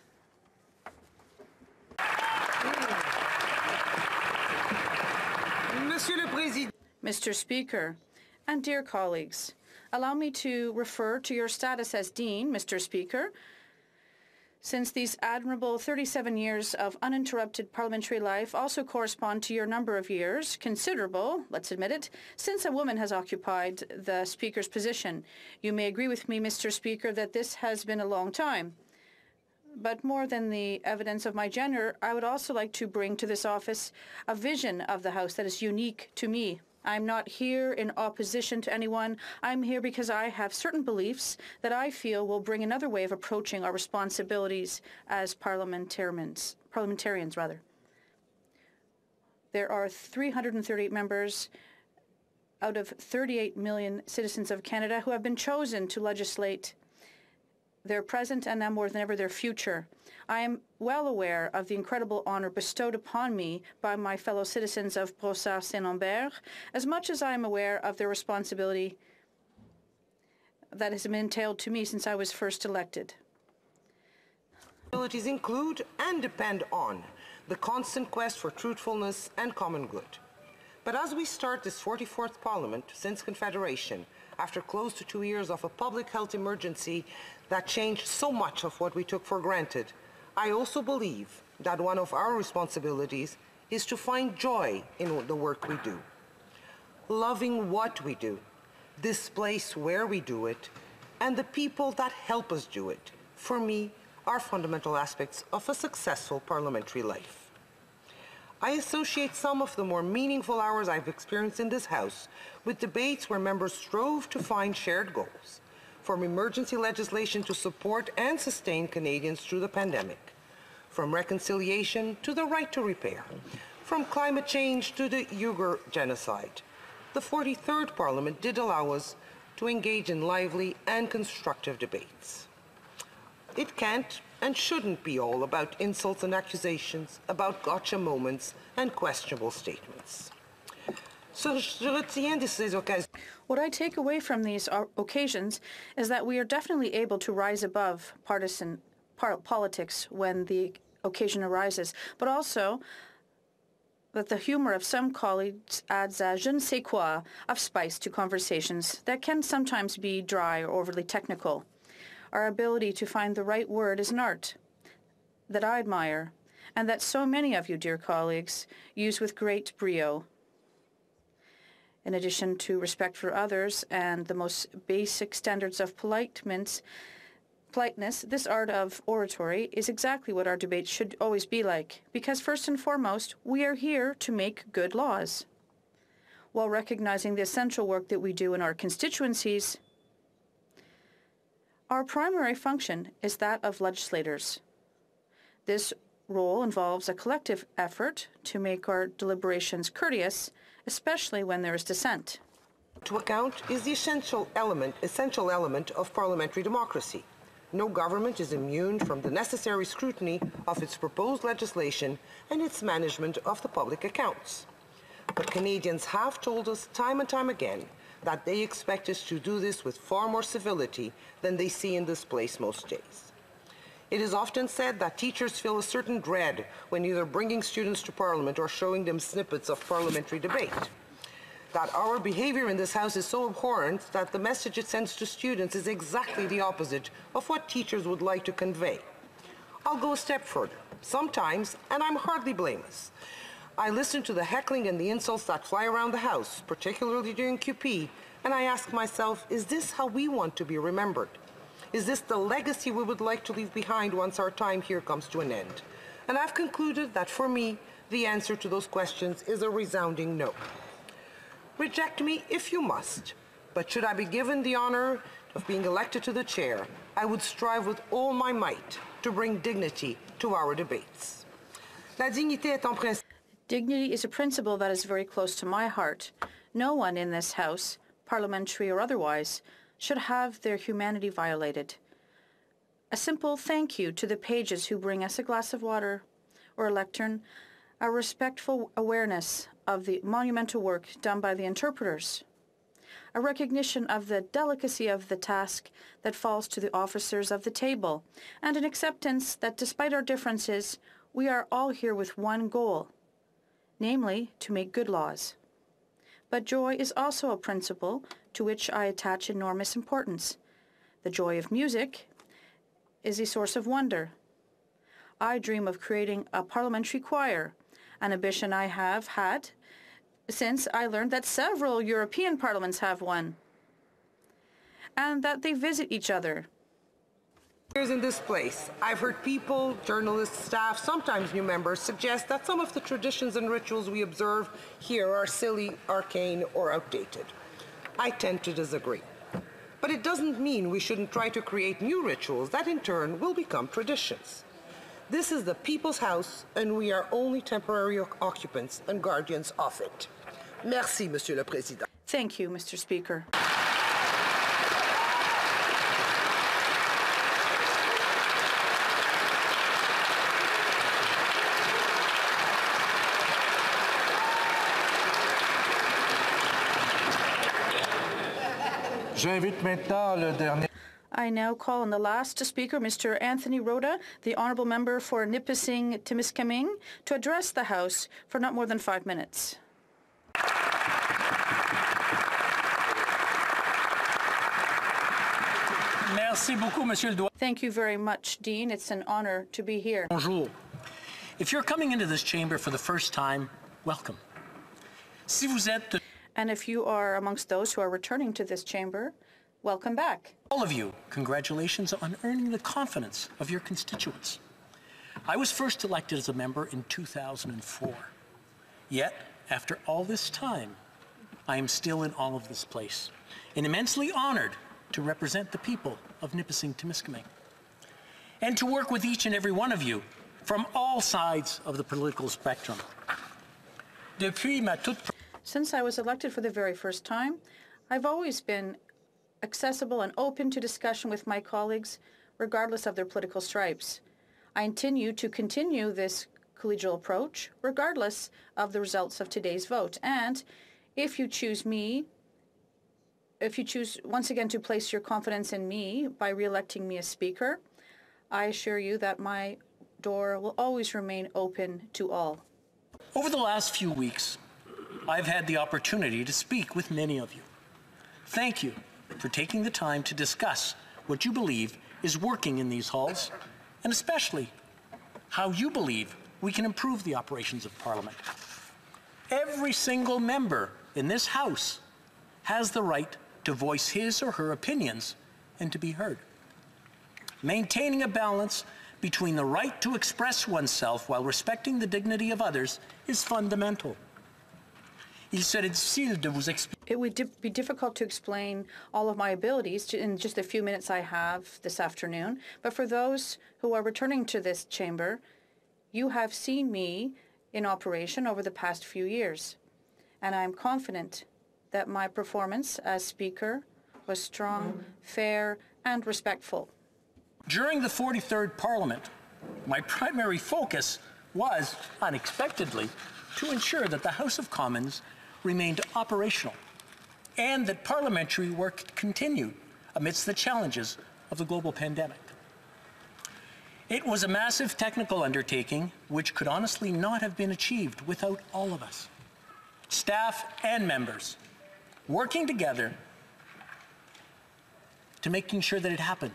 Mr. Speaker, and dear colleagues, allow me to refer to your status as Dean, Mr. Speaker. Since these admirable 37 years of uninterrupted parliamentary life also correspond to your number of years, considerable, let's admit it, since a woman has occupied the Speaker's position. You may agree with me, Mr. Speaker, that this has been a long time. But more than the evidence of my gender, I would also like to bring to this office a vision of the House that is unique to me. I'm not here in opposition to anyone. I'm here because I have certain beliefs that I feel will bring another way of approaching our responsibilities as parliamentarians. There are 338 members out of 38 million citizens of Canada who have been chosen to legislate their present and now more than ever their future. I am well aware of the incredible honor bestowed upon me by my fellow citizens of Brossard-Saint-Lambert, as much as I am aware of the responsibility that has been entailed to me since I was first elected. Responsibilities include and depend on the constant quest for truthfulness and common good. But as we start this 44th Parliament since Confederation, after close to 2 years of a public health emergency that changed so much of what we took for granted, I also believe that one of our responsibilities is to find joy in the work we do. Loving what we do, this place where we do it, and the people that help us do it, for me, are fundamental aspects of a successful parliamentary life. I associate some of the more meaningful hours I've experienced in this House with debates where members strove to find shared goals, from emergency legislation to support and sustain Canadians through the pandemic, from reconciliation to the right to repair, from climate change to the Uyghur genocide. The 43rd Parliament did allow us to engage in lively and constructive debates. It can't and shouldn't be all about insults and accusations, about gotcha moments and questionable statements. What I take away from these occasions is that we are definitely able to rise above partisan politics when the occasion arises, but also that the humor of some colleagues adds a je ne sais quoi of spice to conversations that can sometimes be dry or overly technical. Our ability to find the right word is an art that I admire, and that so many of you, dear colleagues, use with great brio. In addition to respect for others and the most basic standards of politeness, this art of oratory is exactly what our debates should always be like, because first and foremost, we are here to make good laws. While recognizing the essential work that we do in our constituencies, our primary function is that of legislators. This role involves a collective effort to make our deliberations courteous, especially when there is dissent. To account is the essential element of parliamentary democracy. No government is immune from the necessary scrutiny of its proposed legislation and its management of the public accounts. But Canadians have told us time and time again that they expect us to do this with far more civility than they see in this place most days. It is often said that teachers feel a certain dread when either bringing students to Parliament or showing them snippets of parliamentary debate. That our behavior in this House is so abhorrent that the message it sends to students is exactly the opposite of what teachers would like to convey. I'll go a step further. Sometimes, and I'm hardly blameless, I listen to the heckling and the insults that fly around the House, particularly during QP, and I ask myself, is this how we want to be remembered? Is this the legacy we would like to leave behind once our time here comes to an end? And I've concluded that for me, the answer to those questions is a resounding no. Reject me if you must, but should I be given the honor of being elected to the chair, I would strive with all my might to bring dignity to our debates. La dignité est un principe. Dignity is a principle that is very close to my heart. No one in this House, parliamentary or otherwise, should have their humanity violated. A simple thank you to the pages who bring us a glass of water or a lectern, a respectful awareness of the monumental work done by the interpreters, a recognition of the delicacy of the task that falls to the officers of the table, and an acceptance that despite our differences, we are all here with one goal, namely to make good laws. But joy is also a principle to which I attach enormous importance. The joy of music is a source of wonder. I dream of creating a parliamentary choir, an ambition I have had since I learned that several European parliaments have one, and that they visit each other. Years in this place, I've heard people, journalists, staff, sometimes new members, suggest that some of the traditions and rituals we observe here are silly, arcane, or outdated. I tend to disagree. But it doesn't mean we shouldn't try to create new rituals that in turn will become traditions. This is the People's House, and we are only temporary occupants and guardians of it. Merci, Monsieur le Président. Thank you, Mr. Speaker. J'invite maintenant le dernier. I now call on the last speaker, Mr. Anthony Rota, the Honourable Member for Nipissing-Timiskaming, to address the House for not more than 5 minutes. Merci beaucoup, Monsieur le Doyen. Thank you very much, Dean. It's an honour to be here. Bonjour. If you're coming into this chamber for the first time, welcome. Si vous êtes... And if you are amongst those who are returning to this chamber, welcome back. All of you, congratulations on earning the confidence of your constituents. I was first elected as a member in 2004. Yet, after all this time, I am still in awe of this place and immensely honored to represent the people of Nipissing-Timiskaming and to work with each and every one of you from all sides of the political spectrum. Depuis ma toute... Since I was elected for the very first time, I've always been accessible and open to discussion with my colleagues, regardless of their political stripes. I intend to continue this collegial approach, regardless of the results of today's vote. And if you choose once again to place your confidence in me by re-electing me as Speaker, I assure you that my door will always remain open to all. Over the last few weeks, I've had the opportunity to speak with many of you. Thank you for taking the time to discuss what you believe is working in these halls, and especially how you believe we can improve the operations of Parliament. Every single member in this House has the right to voice his or her opinions and to be heard. Maintaining a balance between the right to express oneself while respecting the dignity of others is fundamental. It would be difficult to explain all of my abilities in just the few minutes I have this afternoon, but for those who are returning to this chamber, you have seen me in operation over the past few years, and I am confident that my performance as Speaker was strong, fair, and respectful. During the 43rd Parliament, my primary focus was, unexpectedly, to ensure that the House of Commons remained operational and that parliamentary work continued amidst the challenges of the global pandemic. It was a massive technical undertaking which could honestly not have been achieved without all of us, staff and members, working together to making sure that it happened.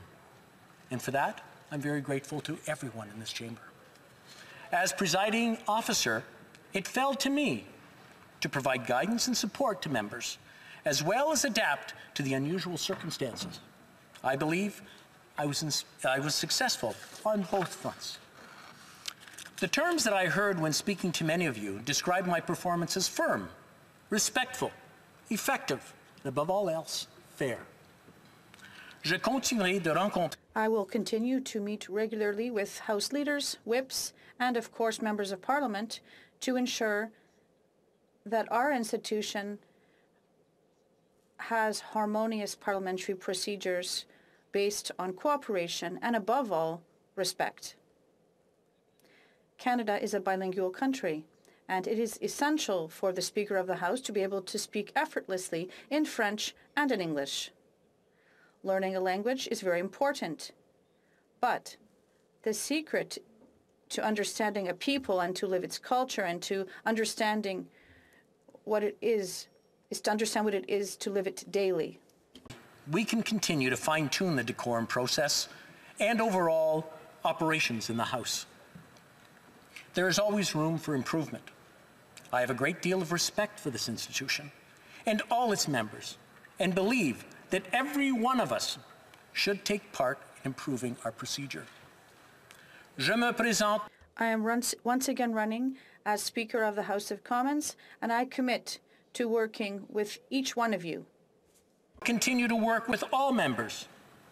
And for that, I'm very grateful to everyone in this chamber. As presiding officer, it fell to me to provide guidance and support to members, as well as adapt to the unusual circumstances. I believe I was successful on both fronts. The terms that I heard when speaking to many of you described my performance as firm, respectful, effective, and above all else, fair. Je continuerai de rencontrer. I will continue to meet regularly with House leaders, whips, and of course members of Parliament to ensure that our institution has harmonious parliamentary procedures based on cooperation and, above all, respect. Canada is a bilingual country, and it is essential for the Speaker of the House to be able to speak effortlessly in French and in English. Learning a language is very important, but the secret to understanding a people and to live its culture and to understanding what it is to understand what it is to live it daily. We can continue to fine-tune the decorum process and overall operations in the House. There is always room for improvement. I have a great deal of respect for this institution and all its members, and believe that every one of us should take part in improving our procedure. Je me présente. I am once again running as Speaker of the House of Commons, and I commit to working with each one of you. Continue to work with all members,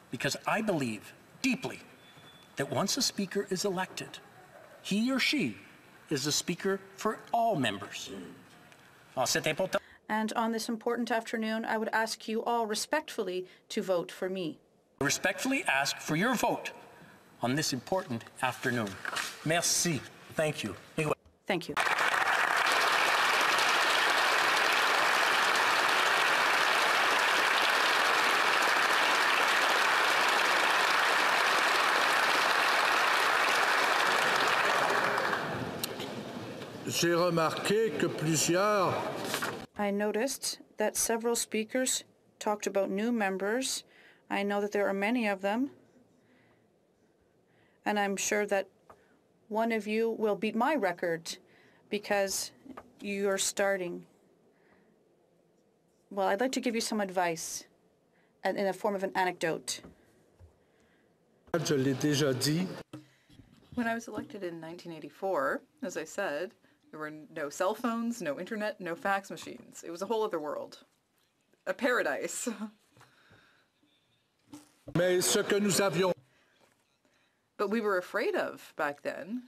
because I believe deeply that once a Speaker is elected, he or she is the Speaker for all members. And on this important afternoon, I would ask you all respectfully to vote for me. I respectfully ask for your vote on this important afternoon. Merci. Thank you. Thank you. J'ai remarqué que plusieurs. I noticed that several speakers talked about new members. I know that there are many of them. And I'm sure that one of you will beat my record because you're starting. Well, I'd like to give you some advice in the form of an anecdote. Je l'ai déjà dit. When I was elected in 1984, as I said, there were no cell phones, no internet, no fax machines. It was a whole other world. A paradise. Mais ce que nous avions. But we were afraid of back then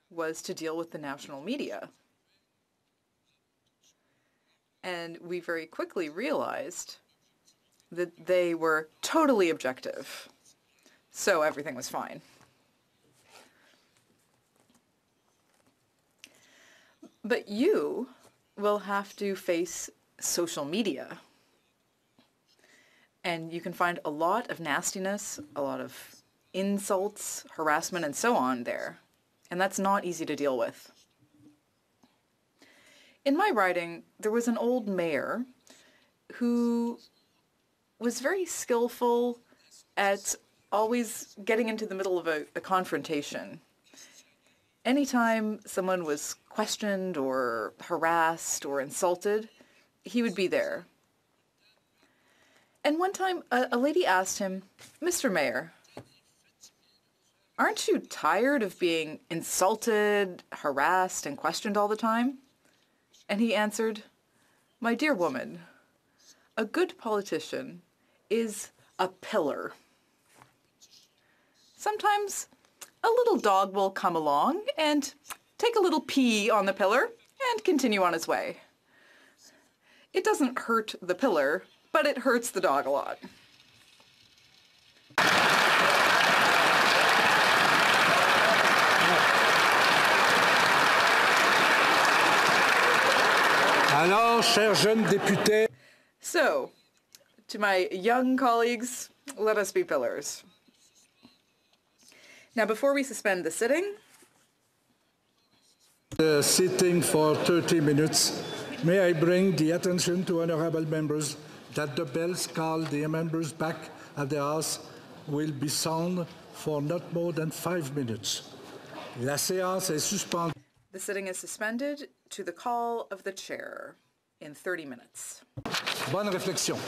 was to deal with the national media. And we very quickly realized that they were totally objective. So everything was fine. But you will have to face social media. And you can find a lot of nastiness, a lot of insults, harassment, and so on there. And that's not easy to deal with. In my riding, there was an old mayor who was very skillful at always getting into the middle of a confrontation. Anytime someone was questioned or harassed or insulted, he would be there. And one time, a lady asked him, "Mr. Mayor, aren't you tired of being insulted, harassed, and questioned all the time?" And he answered, "My dear woman, a good politician is a pillar. Sometimes a little dog will come along and take a little pee on the pillar and continue on his way. It doesn't hurt the pillar, but it hurts the dog a lot." Alors, chers jeunes députés. So, to my young colleagues, let us be pillars. Now, before we suspend the sitting... The sitting for 30 minutes, may I bring the attention to honourable members that the bells call the members back at the House will be sound for not more than 5 minutes. La séance est suspendue. The sitting is suspended to the call of the chair in 30 minutes. Bonne réflexion.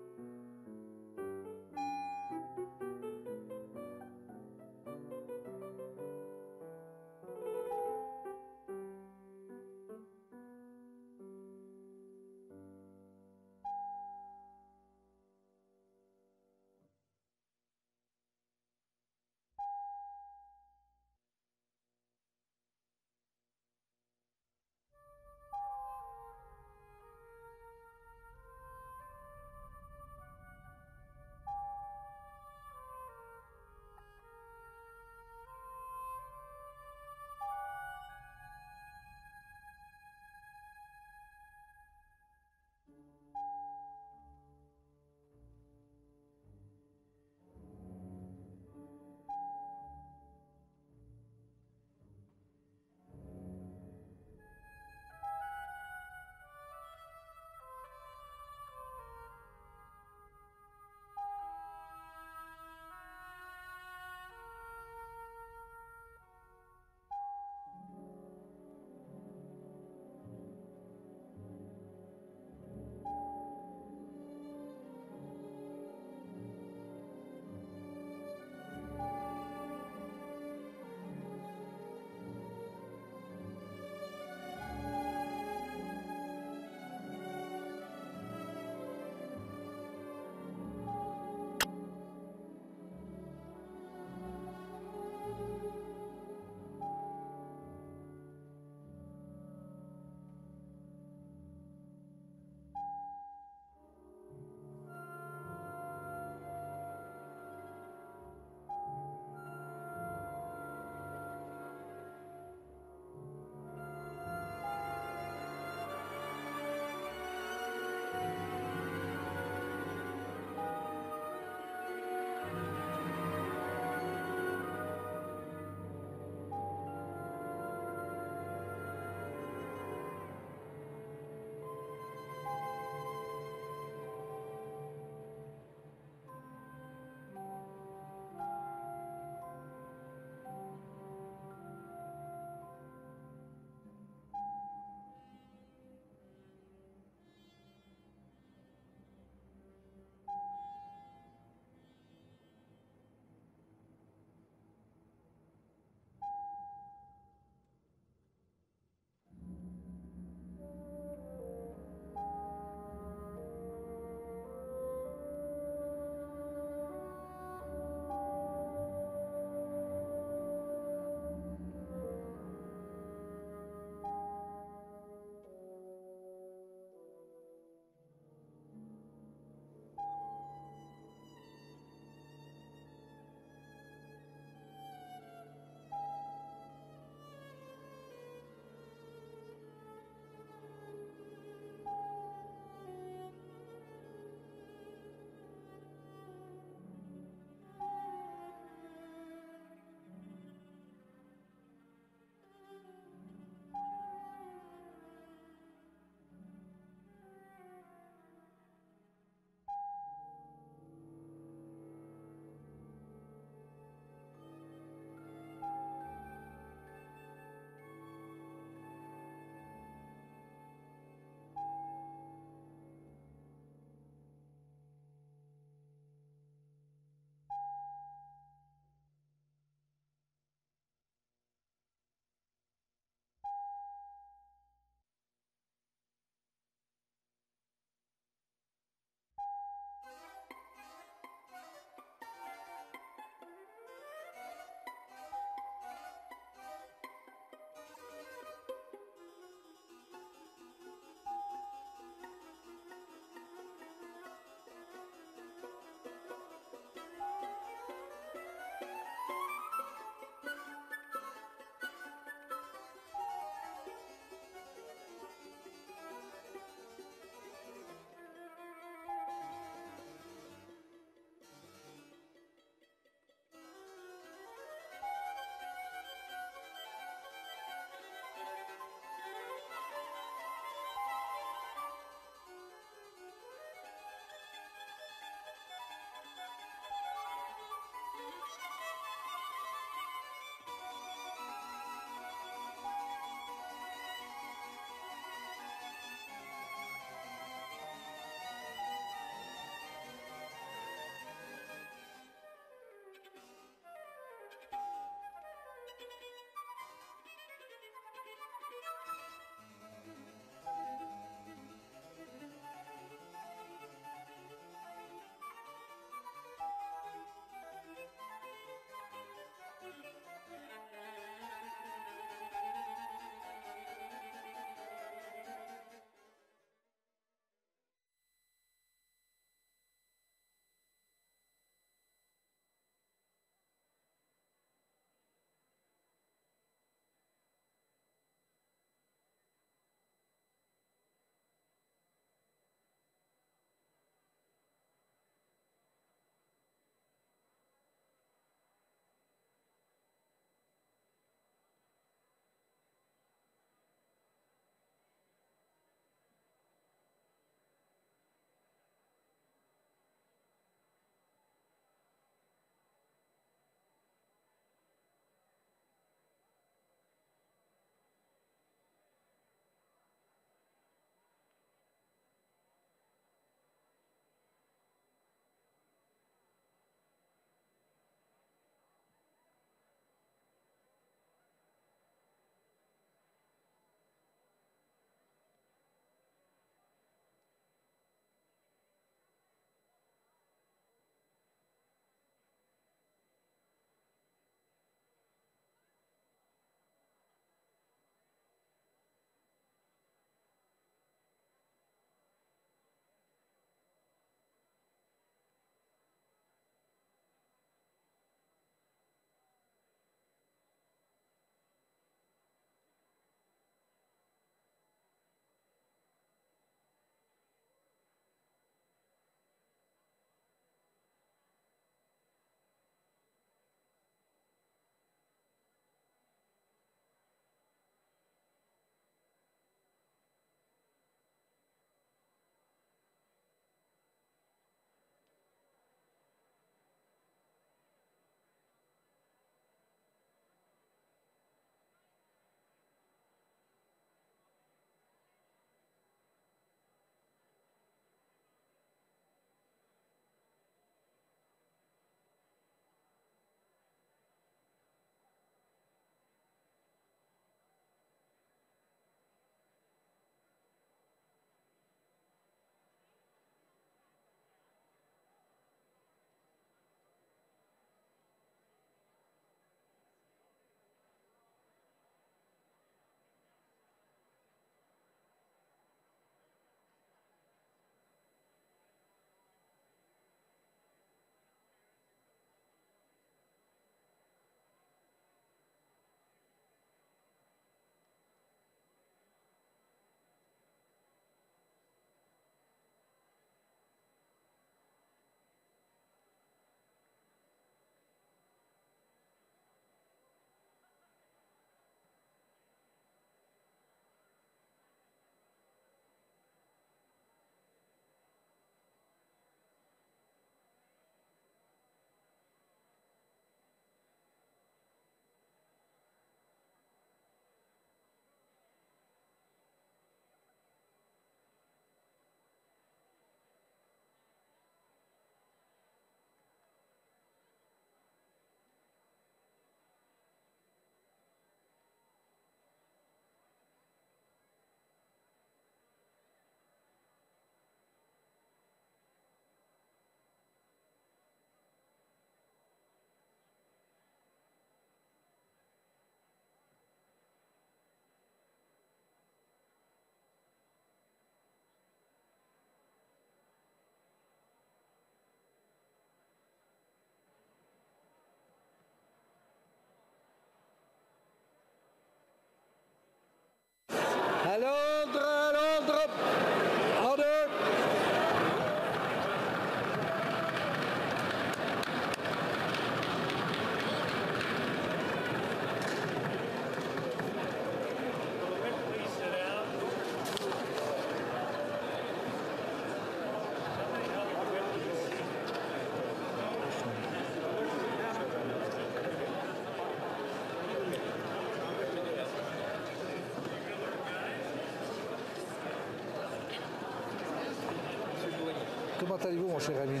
Comment allez-vous, mon cher ami?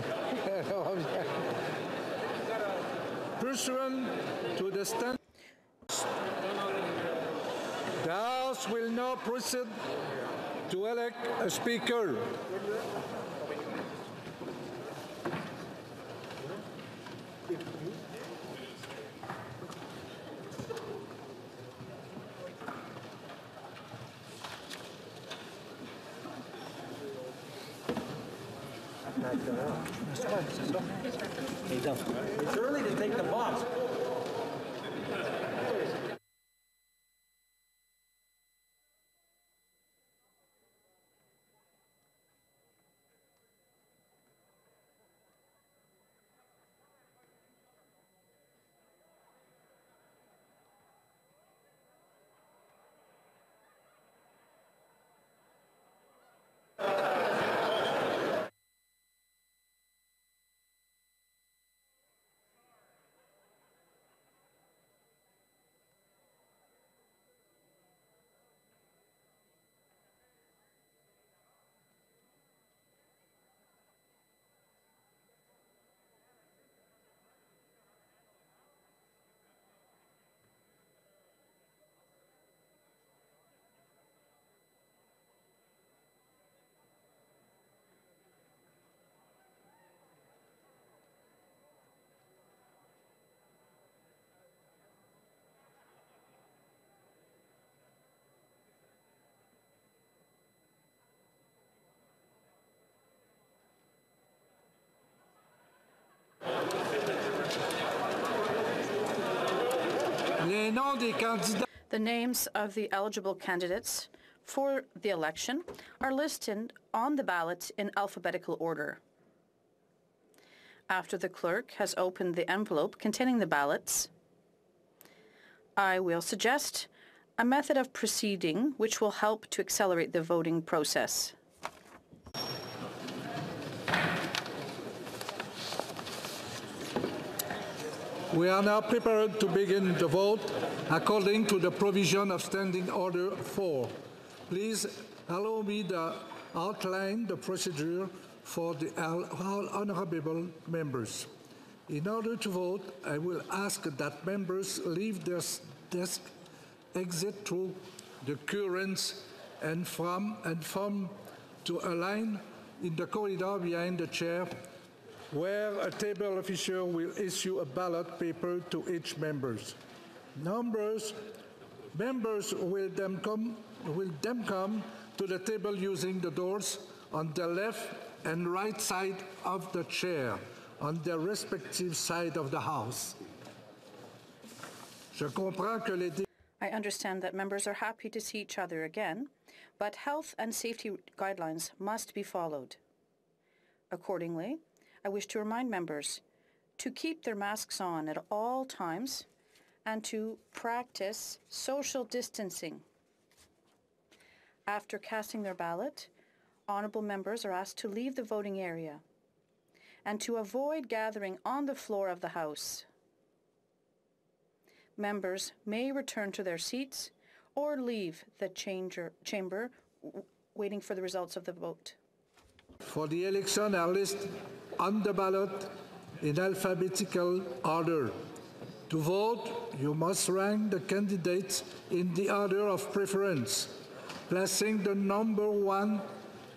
Pursuant to the stand, the House will now proceed to elect a Speaker. It's early to take the box. The names of the eligible candidates for the election are listed on the ballot in alphabetical order. After the clerk has opened the envelope containing the ballots, I will suggest a method of proceeding which will help to accelerate the voting process. We are now prepared to begin the vote according to the provision of Standing Order 4. Please allow me to outline the procedure for all honorable members. In order to vote, I will ask that members leave their desk, exit through the currents, and form to a line in the corridor behind the chair, where a table official will issue a ballot paper to each member. Members will then come to the table using the doors on the left and right side of the chair, on their respective side of the House. I understand that members are happy to see each other again, but health and safety guidelines must be followed. Accordingly, I wish to remind members to keep their masks on at all times and to practice social distancing. After casting their ballot, honorable members are asked to leave the voting area and to avoid gathering on the floor of the House. Members may return to their seats or leave the chamber waiting for the results of the vote. For the election are listed on the ballot in alphabetical order. To vote, you must rank the candidates in the order of preference, placing the number 1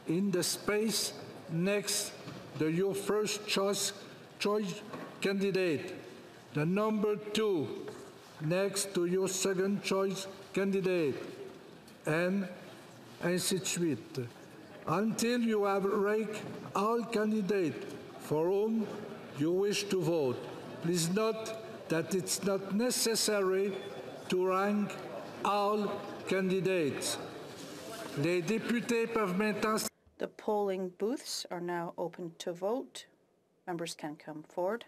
in the space next to your first choice candidate, the number 2 next to your second choice candidate, and ainsi de suite, until you have ranked all candidates for whom you wish to vote. Please note that it's not necessary to rank all candidates. Les députés peuvent maintenant... The polling booths are now open to vote. Members can come forward.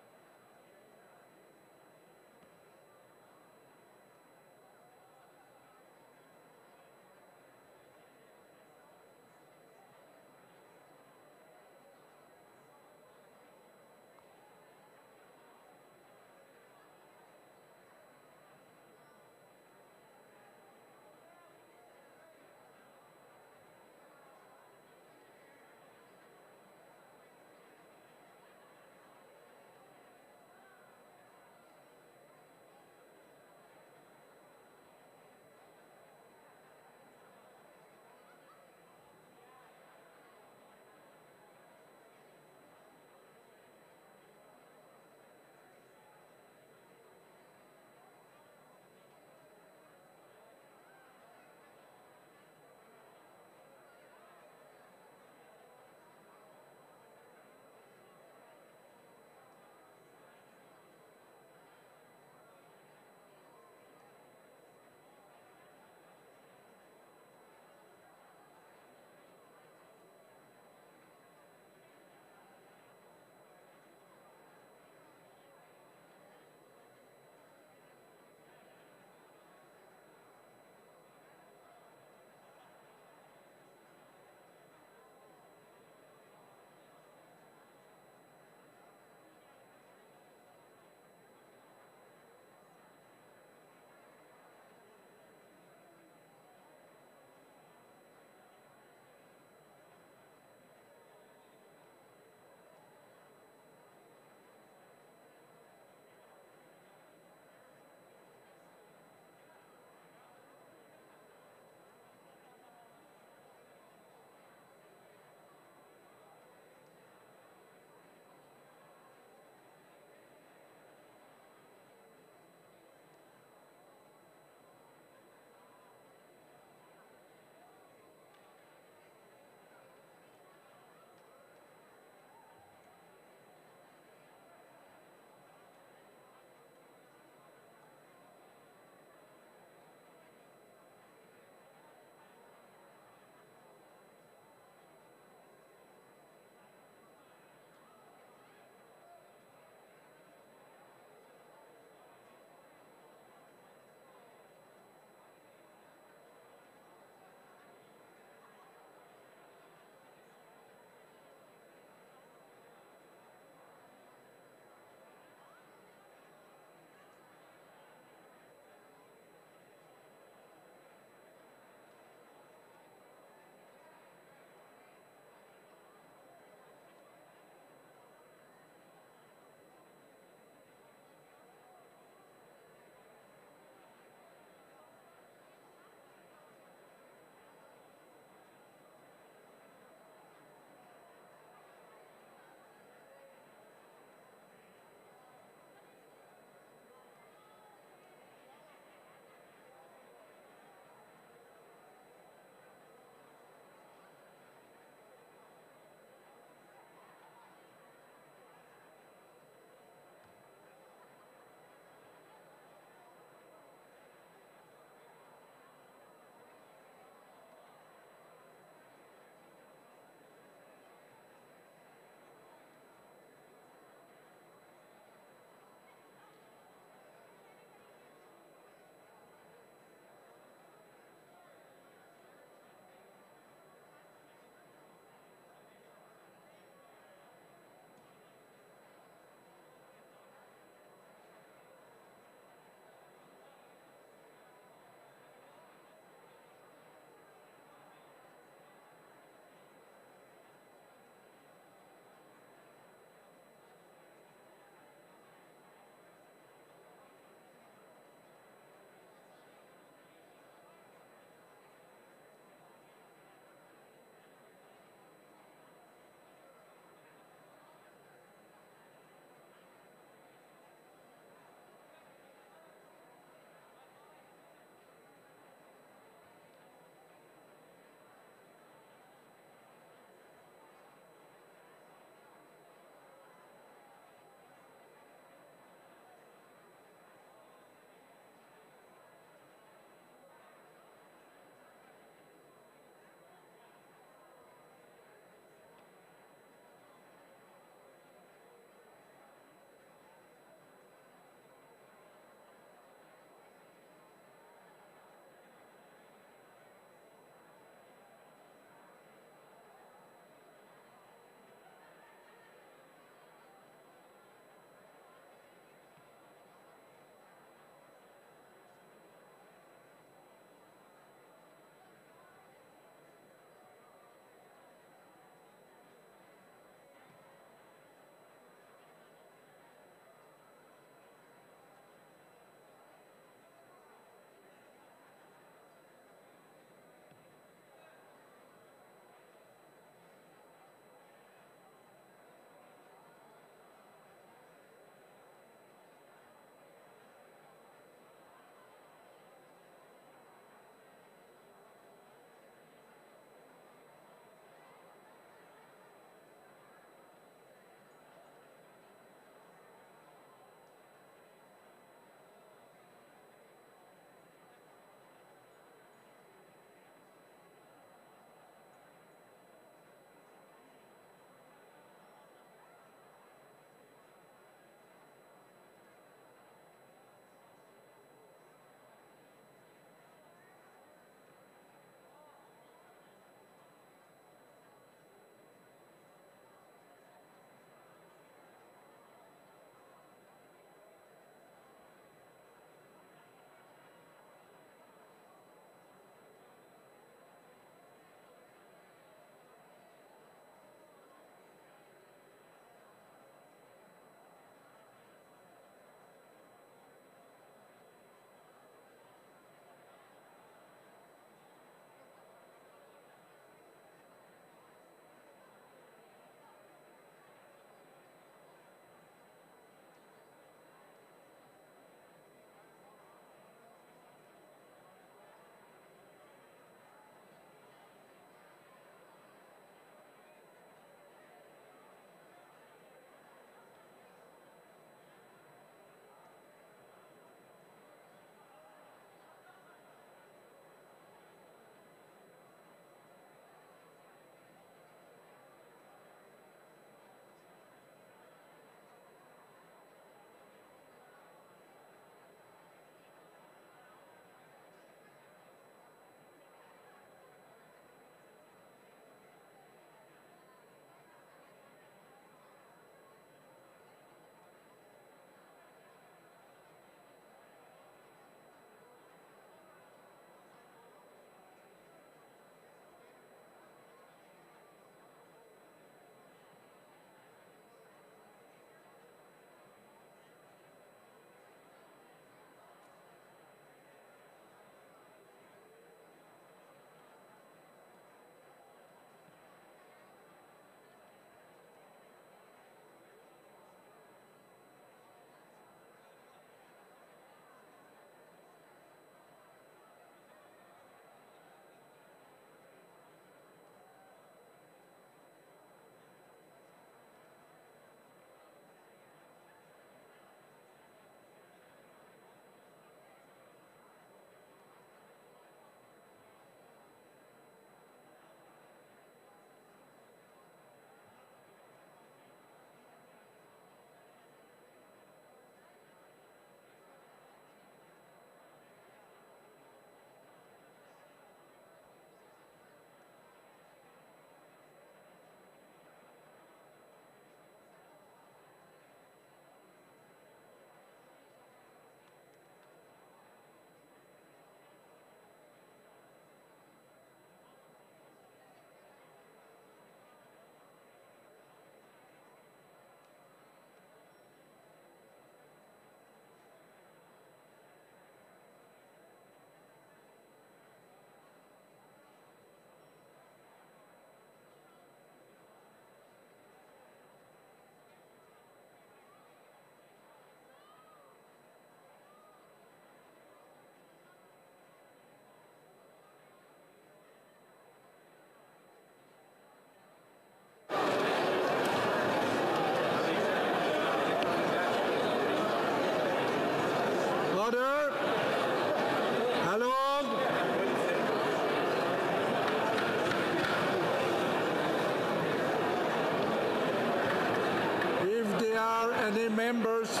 any members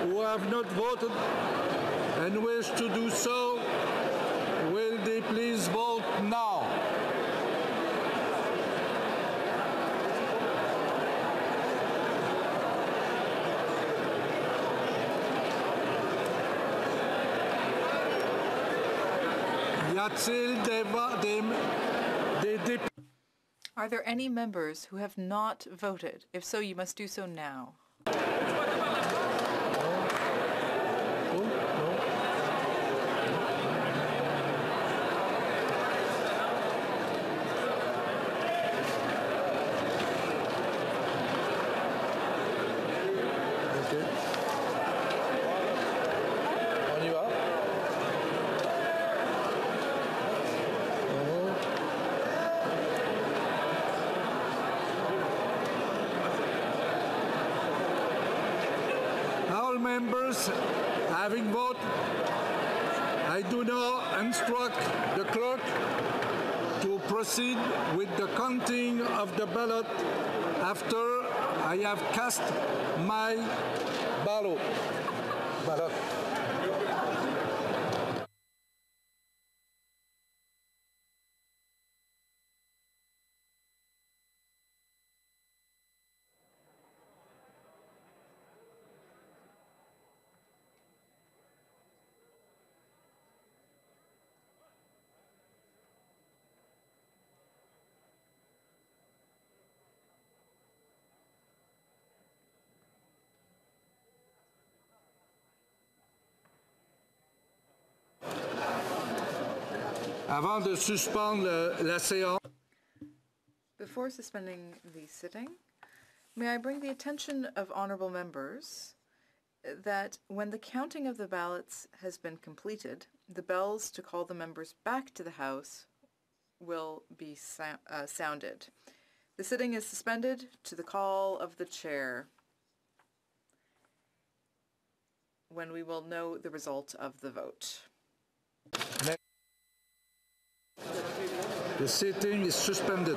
who have not voted and wish to do so? Will they please vote now? Y a-t-il des députés? Are there any members who have not voted? If so, you must do so now. On y va? All members having voted, I do now instruct the clerk to proceed with the counting of the ballot after I have cast my ballot. Avant de suspendre la séance, Before suspending the sitting, may I bring the attention of honorable members that when the counting of the ballots has been completed, the bells to call the members back to the House will be sounded. The sitting is suspended to the call of the chair, when we will know the result of the vote. the sitting is suspended.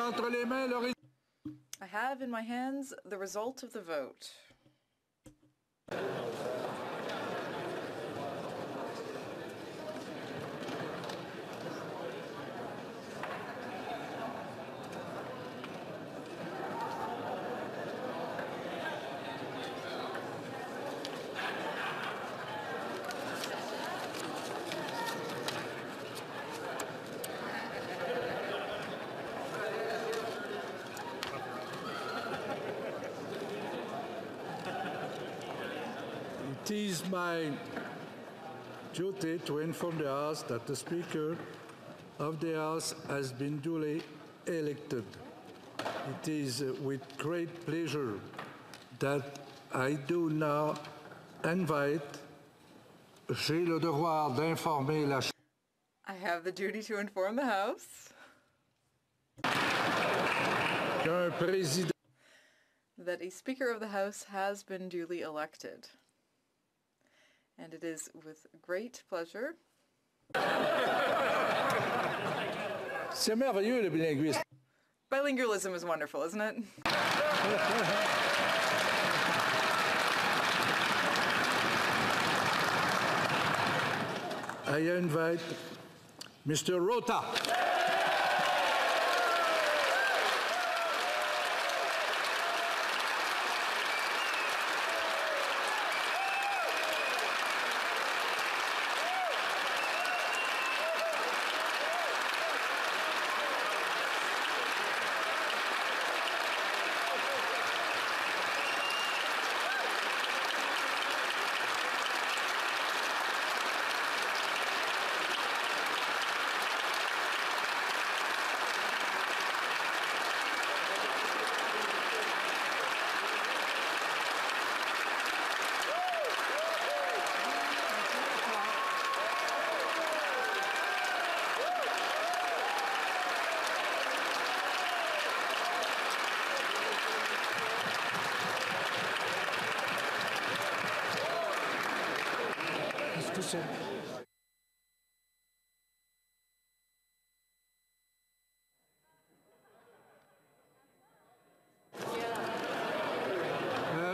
entre les mains le I have in my hands the result of the vote. It is my duty to inform the House that the Speaker of the House has been duly elected. It is with great pleasure that I do now invite, j'ai le devoir d'informer la I have the duty to inform the House qu'un président that a Speaker of the House has been duly elected. And it is with great pleasure. C'est merveilleux le bilinguisme. Bilingualism is wonderful, isn't it? I invite Mr. Rota.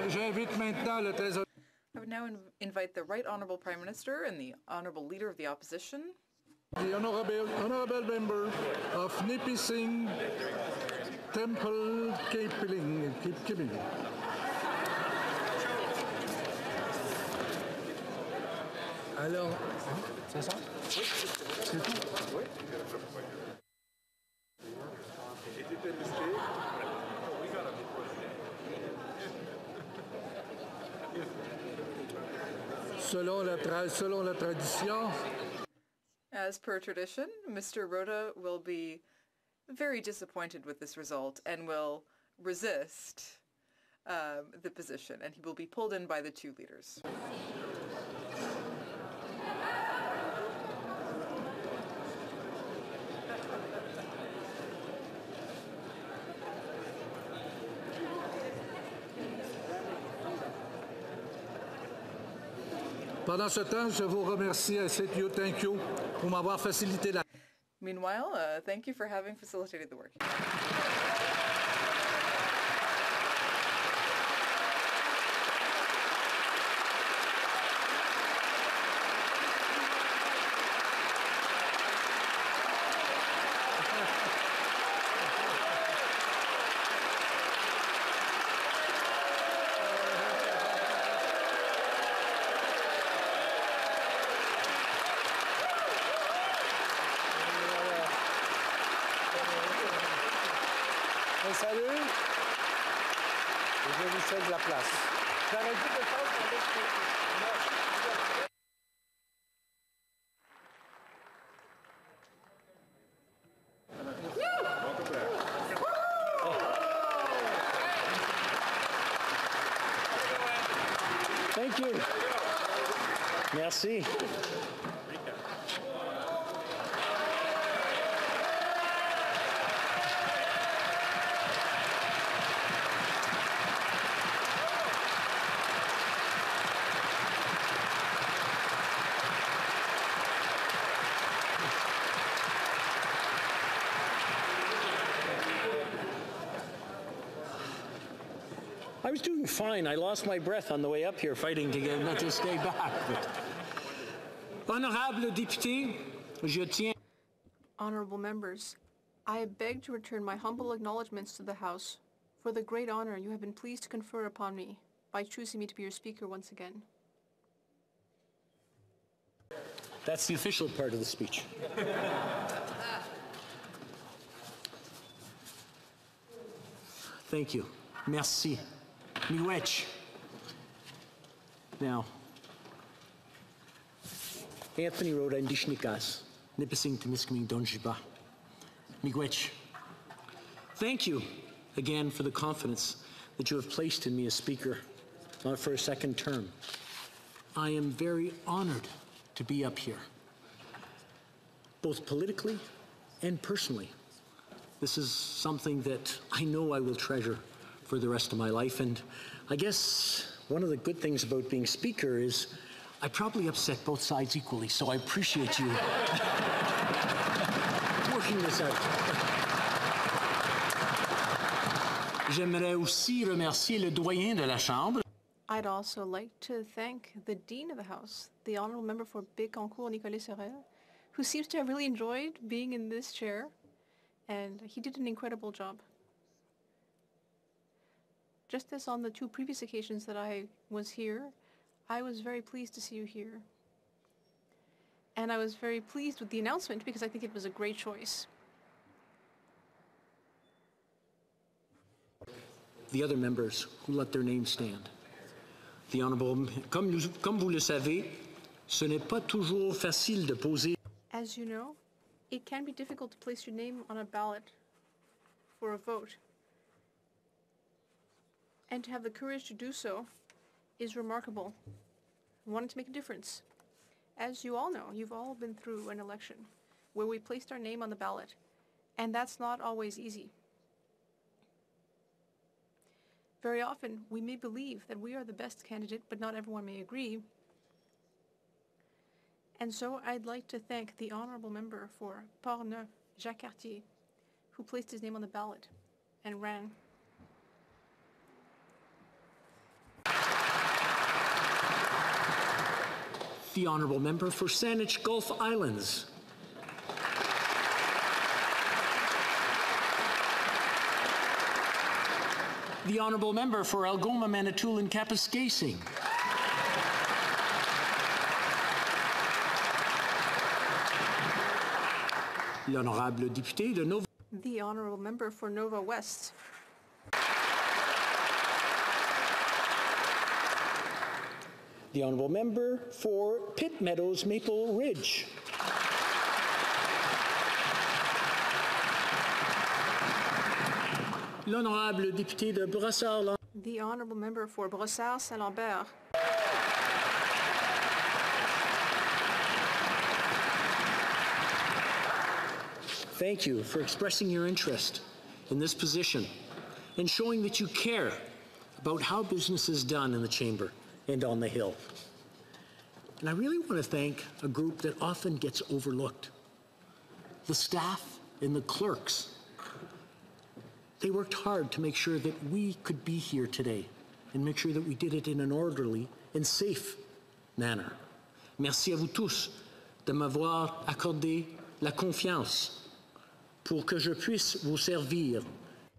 J'invite maintenant le trésorier. I would now invite the Right Honourable Prime Minister and the Honourable Leader of the Opposition. The honourable member of Nipissing Temple Kipling. Alors, c'est ça? C'est tout? Oui. Selon la tradition, as per tradition, Mr. Rota will be very disappointed with this result and will resist the position, and he will be pulled in by the two leaders. Pendant ce temps, je vous remercie. I say to you, thank you pour m'avoir facilité la. Meanwhile, thank you for having facilitated the work. Salut. Je vous cède la place. J'aurais dû le faire pour Thank you. Merci. I was doing fine. I lost my breath on the way up here fighting to get not to stay back. Honorable député, je tiens. Honorable members, I beg to return my humble acknowledgments to the House for the great honor you have been pleased to confer upon me by choosing me to be your Speaker once again. That's the official part of the speech. Thank you. Merci. Miigwech. Now, Anthony wrote Indishnikas, Nipissing Temiskaming Donjiba. Miigwech. Thank you again for the confidence that you have placed in me as Speaker for a second term. I am very honored to be up here, both politically and personally. This is something that I know I will treasure for the rest of my life, and I guess one of the good things about being Speaker is I probably upset both sides equally, so I appreciate you working this out. J'aimerais aussi remercier le doyen de la Chambre. I'd also like to thank the Dean of the House, the Honourable Member for Bécancour, Nicolas Sorel, who seems to have really enjoyed being in this chair, and he did an incredible job. Just as on the two previous occasions that I was here, I was very pleased to see you here. And I was very pleased with the announcement because I think it was a great choice. The other members who let their names stand. The Honourable, comme vous le savez, ce n'est pas toujours facile de poser. As you know, it can be difficult to place your name on a ballot for a vote. And to have the courage to do so is remarkable. Wanting to make a difference. As you all know, you've all been through an election where we placed our name on the ballot, and that's not always easy. Very often, we may believe that we are the best candidate, but not everyone may agree. And so I'd like to thank the Honourable Member for Portneuf, Jacques Cartier, who placed his name on the ballot and ran. The Honourable Member for Saanich Gulf Islands. The Honourable Member for Algoma, Manitoulin, Kapuskasing. L'Honorable Député de Nova. The Honourable Member for Nova West. The Honourable Member for Pitt Meadows, Maple Ridge. L'Honorable Député de Brossard. The Honourable Member for Brossard-Saint-Lambert. Thank you for expressing your interest in this position and showing that you care about how business is done in the Chamber and on the Hill. And I really want to thank a group that often gets overlooked. The staff and the clerks. They worked hard to make sure that we could be here today and make sure that we did it in an orderly and safe manner. Merci à vous tous de m'avoir accordé la confiance pour que je puisse vous servir.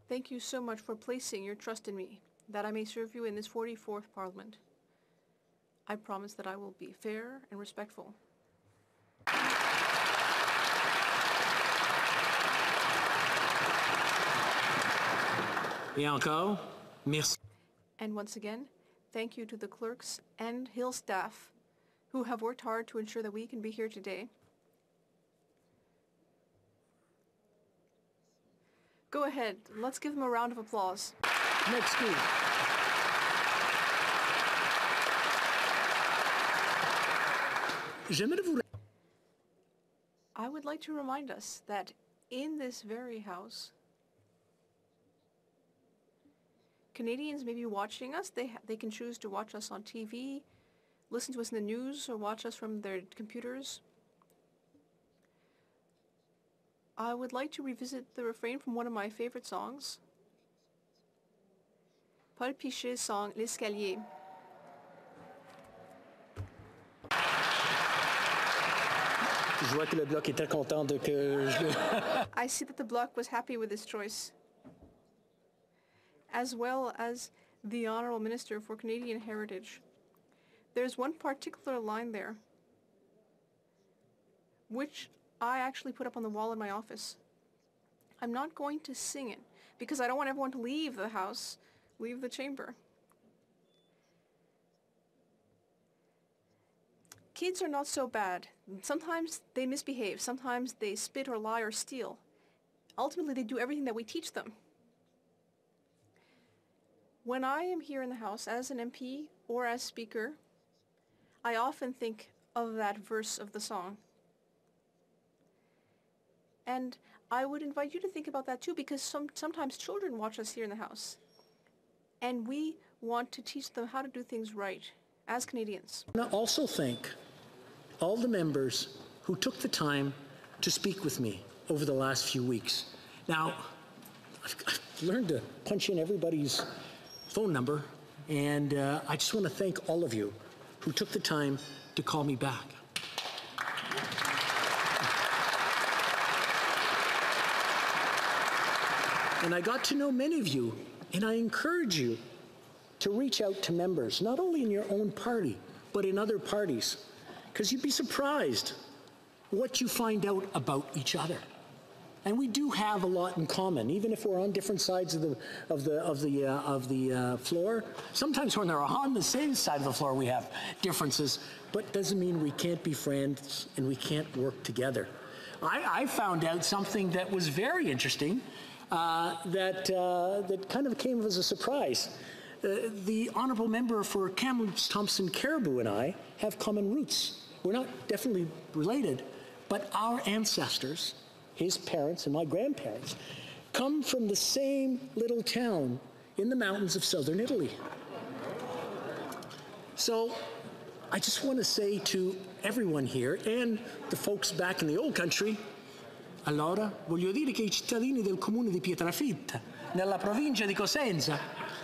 Thank you so much for placing your trust in me, that I may serve you in this 44th Parliament. I promise that I will be fair and respectful. Et encore, merci. And once again, thank you to the clerks and Hill staff who have worked hard to ensure that we can be here today. Go ahead, let's give them a round of applause. Next week. I would like to remind us that in this very house, Canadians may be watching us. They can choose to watch us on TV, listen to us in the news, or watch us from their computers. I would like to revisit the refrain from one of my favorite songs. Paul Pichet's song L'Escalier. Je vois que le Bloc est très content de que je le... I see that the Bloc was happy with this choice, as well as the Honourable Minister for Canadian Heritage. There's one particular line there, which I actually put up on the wall in my office. I'm not going to sing it, because I don't want everyone to leave the house, leave the chamber. Kids are not so bad. Sometimes they misbehave. Sometimes they spit or lie or steal. Ultimately, they do everything that we teach them. When I am here in the House as an MP or as Speaker, I often think of that verse of the song. And I would invite you to think about that too, because sometimes children watch us here in the House. And we want to teach them how to do things right as Canadians. I also thank all the members who took the time to speak with me over the last few weeks. Now, I've learned to punch in everybody's phone number, and I just want to thank all of you who took the time to call me back. And I got to know many of you, and I encourage you to reach out to members, not only in your own party, but in other parties, because you'd be surprised what you find out about each other. And we do have a lot in common, even if we're on different sides of the floor. Sometimes when they're on the same side of the floor, we have differences, but doesn't mean we can't be friends and we can't work together. I found out something that was very interesting, that kind of came as a surprise. The honourable member for Kamloops Thompson Caribou and I have common roots. We're not definitely related, but our ancestors, his parents and my grandparents, come from the same little town in the mountains of southern Italy. So I just want to say to everyone here and the folks back in the old country, allora voglio dire che I cittadini del comune di Pietrafitta, nella provincia di Cosenza,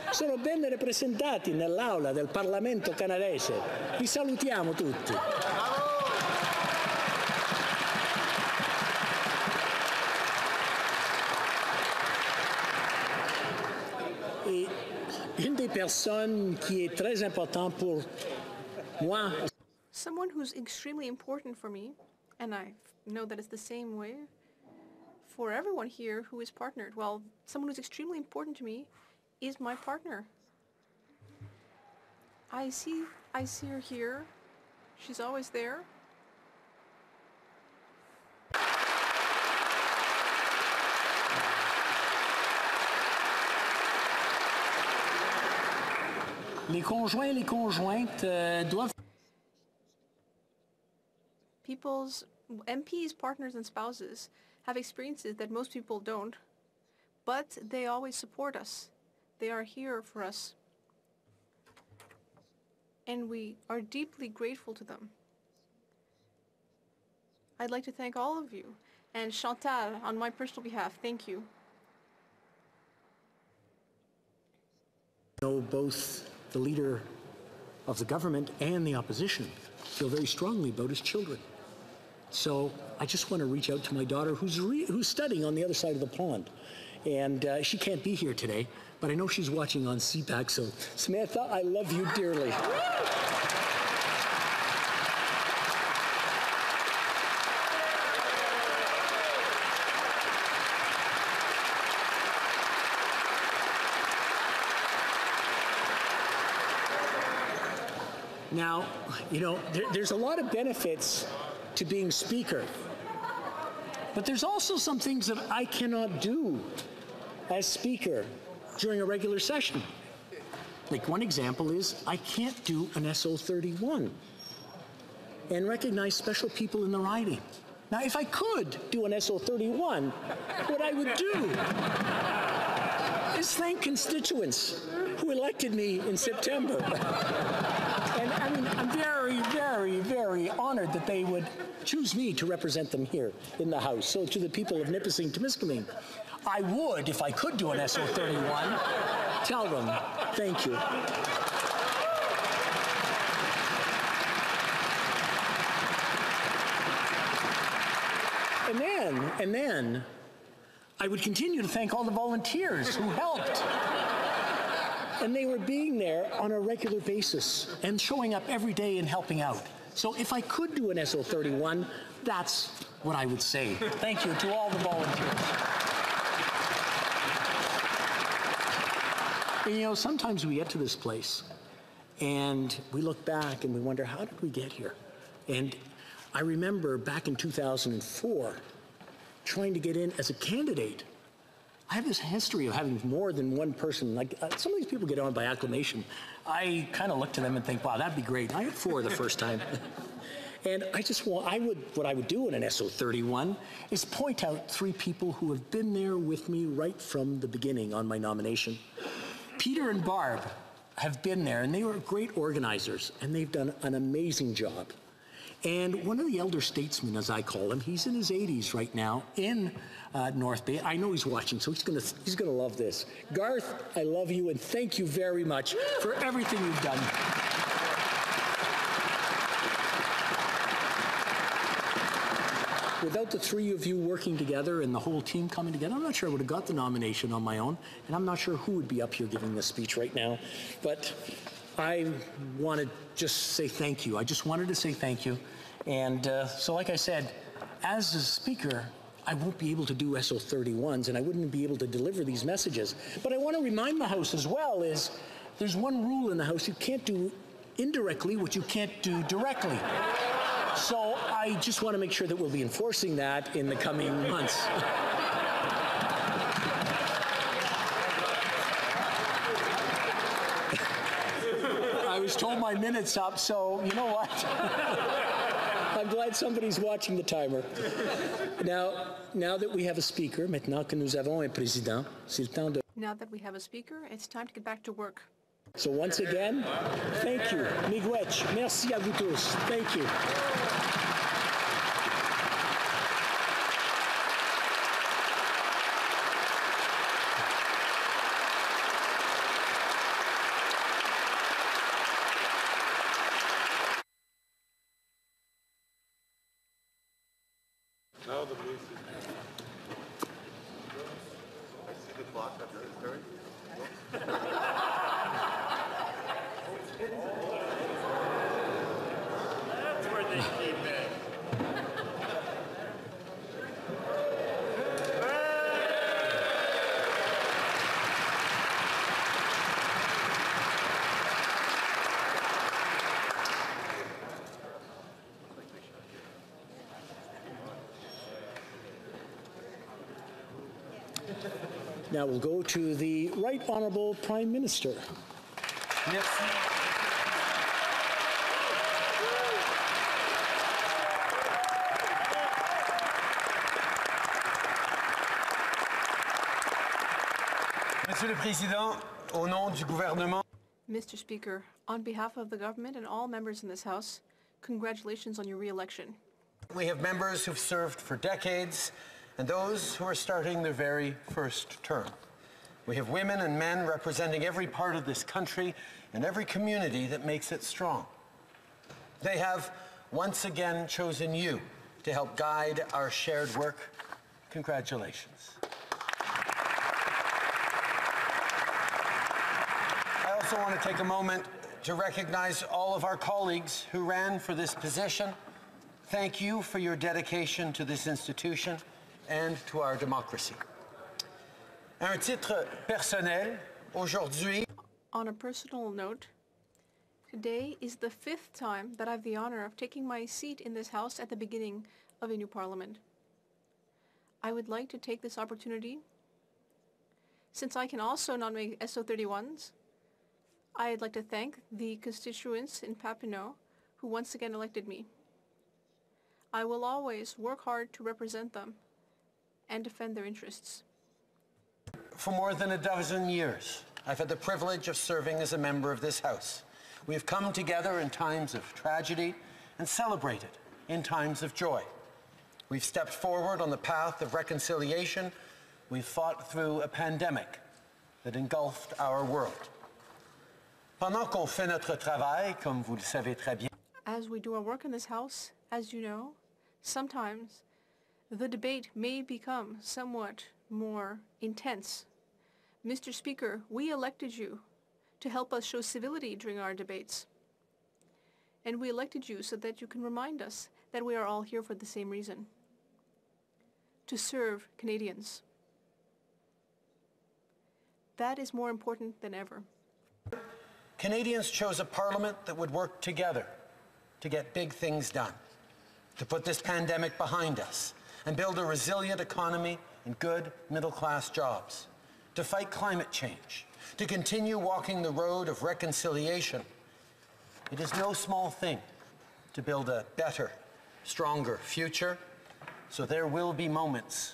sono ben rappresentati nell'aula del Parlamento canadese. Vi salutiamo tutti. Et une des personnes qui est très importante pour moi. Someone who's extremely important for me, and I know that it's the same way for everyone here who is partnered. Well, someone who's extremely important to me is my partner. I see her here. She's always there. Les conjoints et les conjointes doivent... People's MPs, partners, and spouses have experiences that most people don't, but they always support us. They are here for us. And we are deeply grateful to them. I'd like to thank all of you. And Chantal, on my personal behalf, thank you. know both the leader of the government and the opposition feel very strongly about his children. So I just want to reach out to my daughter who's studying on the other side of the pond. And she can't be here today, but I know she's watching on CPAC. So Samantha, I love you dearly. Now, you know, there's a lot of benefits to being Speaker, but there's also some things that I cannot do as Speaker during a regular session. Like one example is I can't do an SO31 and recognize special people in the riding. Now, if I could do an SO31, what I would do is thank constituents who elected me in September. And I mean, I'm very, very, very honored that they would choose me to represent them here in the House. So to the people of Nipissing, Temiskaming, I would, if I could do an SO31, tell them Thank you. And then, I would continue to thank all the volunteers who helped. And they were being there on a regular basis and showing up every day and helping out. So if I could do an SO31, that's what I would say. Thank you to all the volunteers. And you know, sometimes we get to this place and we look back and we wonder, how did we get here? And I remember back in 2004, trying to get in as a candidate. I have this history of having more than one person. Like some of these people get on by acclamation. I kind of look to them and think, wow, that'd be great. I had 4 the first time. And what I would do in an SO31 is point out 3 people who have been there with me right from the beginning on my nomination. Peter and Barb have been there, and they were great organizers, and they've done an amazing job. And one of the elder statesmen, as I call him, he's in his 80s right now in North Bay. I know he's watching, so he's gonna love this. Garth, I love you, and thank you very much for everything you've done. Without the 3 of you working together and the whole team coming together, I'm not sure I would have got the nomination on my own, and I'm not sure who would be up here giving this speech right now. But I want to just say thank you. I just wanted to say thank you. And so like I said, as a speaker, I won't be able to do SO31s and I wouldn't be able to deliver these messages. But I want to remind the House as well is there's one rule in the House: you can't do indirectly what you can't do directly. So I just want to make sure that we'll be enforcing that in the coming months. I was told my minute's up, so you know what? I'm glad somebody's watching the timer. Now that we have a speaker, maintenant que nous avons un président, c'est le temps de... Now that we have a speaker, it's time to get back to work. So once again, thank you. Miigwech, merci à vous tous. Thank you. Now the music. See the clock up there, Terry? That's where they keep it. Now we'll go to the Right Honourable Prime Minister. Merci. Monsieur le Président, au nom du gouvernement. Mr. Speaker, on behalf of the government and all members in this House, congratulations on your re-election. We have members who've served for decades and those who are starting their very first term. We have women and men representing every part of this country and every community that makes it strong. They have once again chosen you to help guide our shared work. Congratulations. I also want to take a moment to recognize all of our colleagues who ran for this position. Thank you for your dedication to this institution and to our democracy. À un titre personnel, aujourd'hui, on a personal note, today is the 5th time that I have the honor of taking my seat in this House at the beginning of a new parliament. I would like to take this opportunity, since I can also nominate SO31s, I'd like to thank the constituents in Papineau who once again elected me. I will always work hard to represent them and defend their interests. For more than a dozen years, I've had the privilege of serving as a member of this House. We have come together in times of tragedy and celebrated in times of joy. We've stepped forward on the path of reconciliation. We've fought through a pandemic that engulfed our world. Pendant qu'on fait notre travail, comme vous le savez très bien, As we do our work in this House, as you know, sometimes the debate may become somewhat more intense. Mr. Speaker, we elected you to help us show civility during our debates. And we elected you so that you can remind us that we are all here for the same reason: to serve Canadians. That is more important than ever. Canadians chose a parliament that would work together to get big things done, to put this pandemic behind us and build a resilient economy and good middle-class jobs, to fight climate change, to continue walking the road of reconciliation. It is no small thing to build a better, stronger future, so there will be moments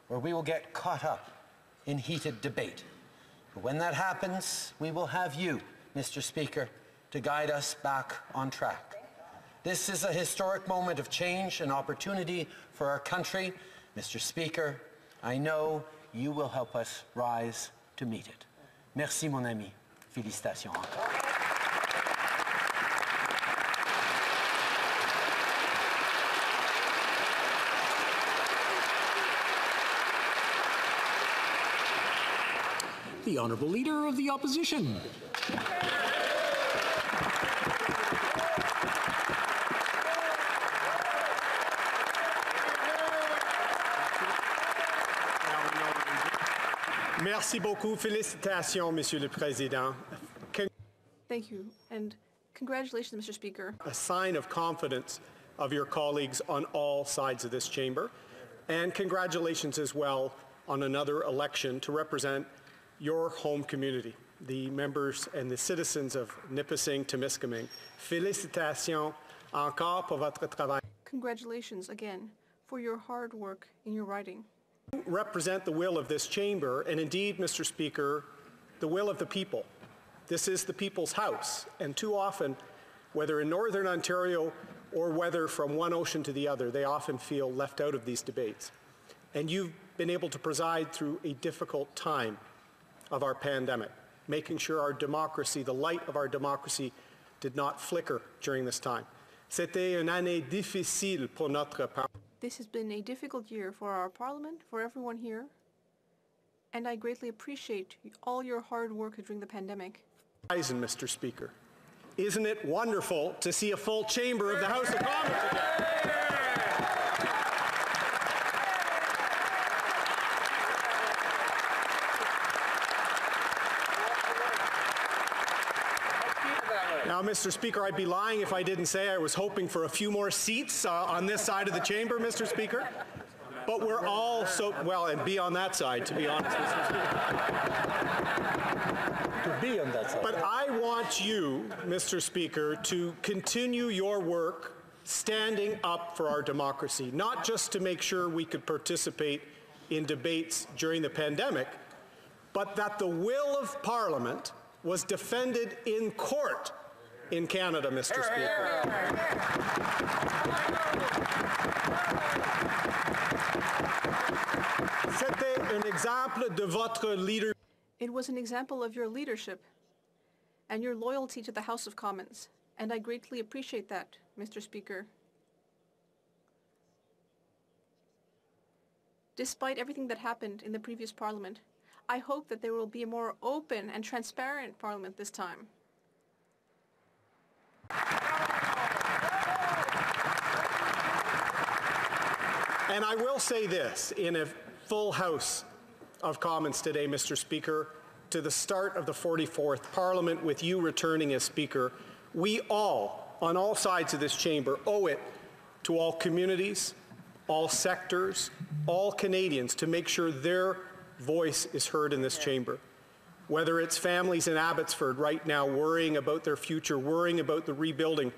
where we will get caught up in heated debate. But when that happens, we will have you, Mr. Speaker, to guide us back on track. This is a historic moment of change and opportunity for our country. Mr. Speaker, I know you will help us rise to meet it. Merci, mon ami. Félicitations encore. The Honourable Leader of the Opposition. Merci beaucoup. Félicitations, Monsieur le Président. Thank you, and congratulations, Mr. Speaker. A sign of confidence of your colleagues on all sides of this chamber, and congratulations as well on another election to represent your home community, the members and the citizens of Nipissing, Temiskaming. Félicitations encore pour votre travail. Congratulations again for your hard work in your writing. You represent the will of this chamber, and indeed, Mr. Speaker, the will of the people. This is the people's house, and too often, whether in Northern Ontario or whether from one ocean to the other, they often feel left out of these debates. And you've been able to preside through a difficult time of our pandemic, making sure our democracy, the light of our democracy, did not flicker during this time. C'était une année difficile pour notre Parlement. This has been a difficult year for our Parliament, for everyone here, and I greatly appreciate all your hard work during the pandemic. Mr. Speaker, isn't it wonderful to see a full chamber of the House of Commons again? Now, Mr. Speaker, I'd be lying if I didn't say I was hoping for a few more seats on this side of the chamber, Mr. Speaker. But we're all so, well, and be on that side, to be honest, Mr. Speaker. To be on that side. But I want you, Mr. Speaker, to continue your work standing up for our democracy, not just to make sure we could participate in debates during the pandemic, but that the will of Parliament was defended in court in Canada, Mr. Speaker. C'était un exemple de votre leadership. It was an example of your leadership and your loyalty to the House of Commons, and I greatly appreciate that, Mr. Speaker. Despite everything that happened in the previous Parliament, I hope that there will be a more open and transparent Parliament this time. And I will say this, in a full House of Commons today, Mr. Speaker, to the start of the 44th Parliament, with you returning as Speaker, we all, on all sides of this chamber, owe it to all communities, all sectors, all Canadians to make sure their voice is heard in this chamber. Whether it's families in Abbotsford right now worrying about their future, worrying about the rebuilding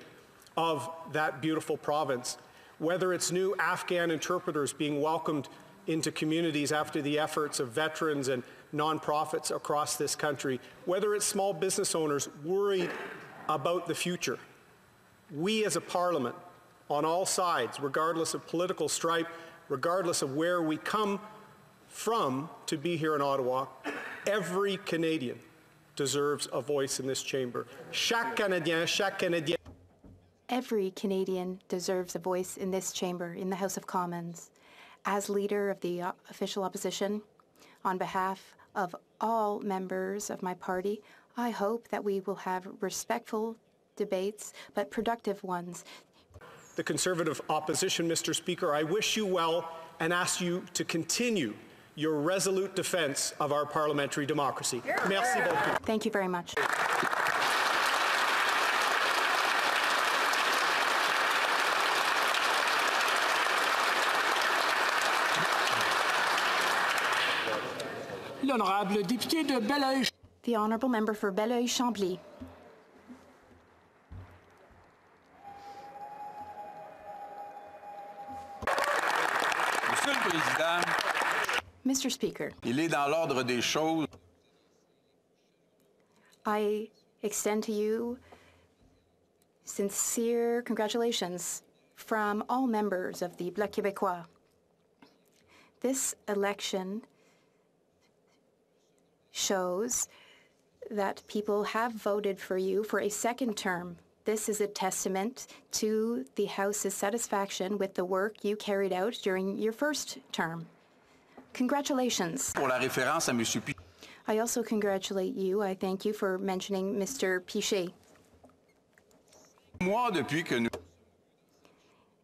of that beautiful province, whether it's new Afghan interpreters being welcomed into communities after the efforts of veterans and nonprofits across this country, whether it's small business owners worried about the future. We as a Parliament, on all sides, regardless of political stripe, regardless of where we come from to be here in Ottawa, every Canadian deserves a voice in this chamber. Chaque Canadien. Every Canadian deserves a voice in this chamber, in the House of Commons. As leader of the official opposition, on behalf of all members of my party, I hope that we will have respectful debates, but productive ones. The Conservative opposition, Mr. Speaker, I wish you well and ask you to continue your resolute defense of our parliamentary democracy. Merci beaucoup. Thank you very much. L'honorable député de Belleuil. The honourable member for Belleuil-Chambly. Monsieur le Président, Mr. Speaker, il est dans l'ordre des choses. I extend to you sincere congratulations from all members of the Bloc Québécois. This election shows that people have voted for you for a second term. This is a testament to the House's satisfaction with the work you carried out during your first term. Congratulations. Pour la référence à Monsieur Pichet. I also congratulate you. I thank you for mentioning Mr. Pichet. Moi, depuis que nous...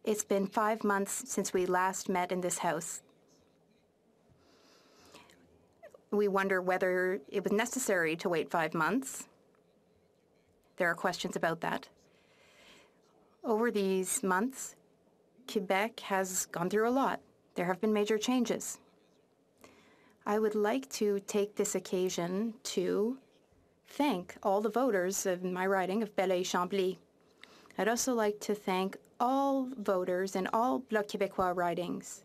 It's been 5 months since we last met in this House. We wonder whether it was necessary to wait 5 months. There are questions about that. Over these months, Quebec has gone through a lot. There have been major changes. I would like to take this occasion to thank all the voters of my riding of Belleuil-Chambly. I'd also like to thank all voters in all Bloc Québécois ridings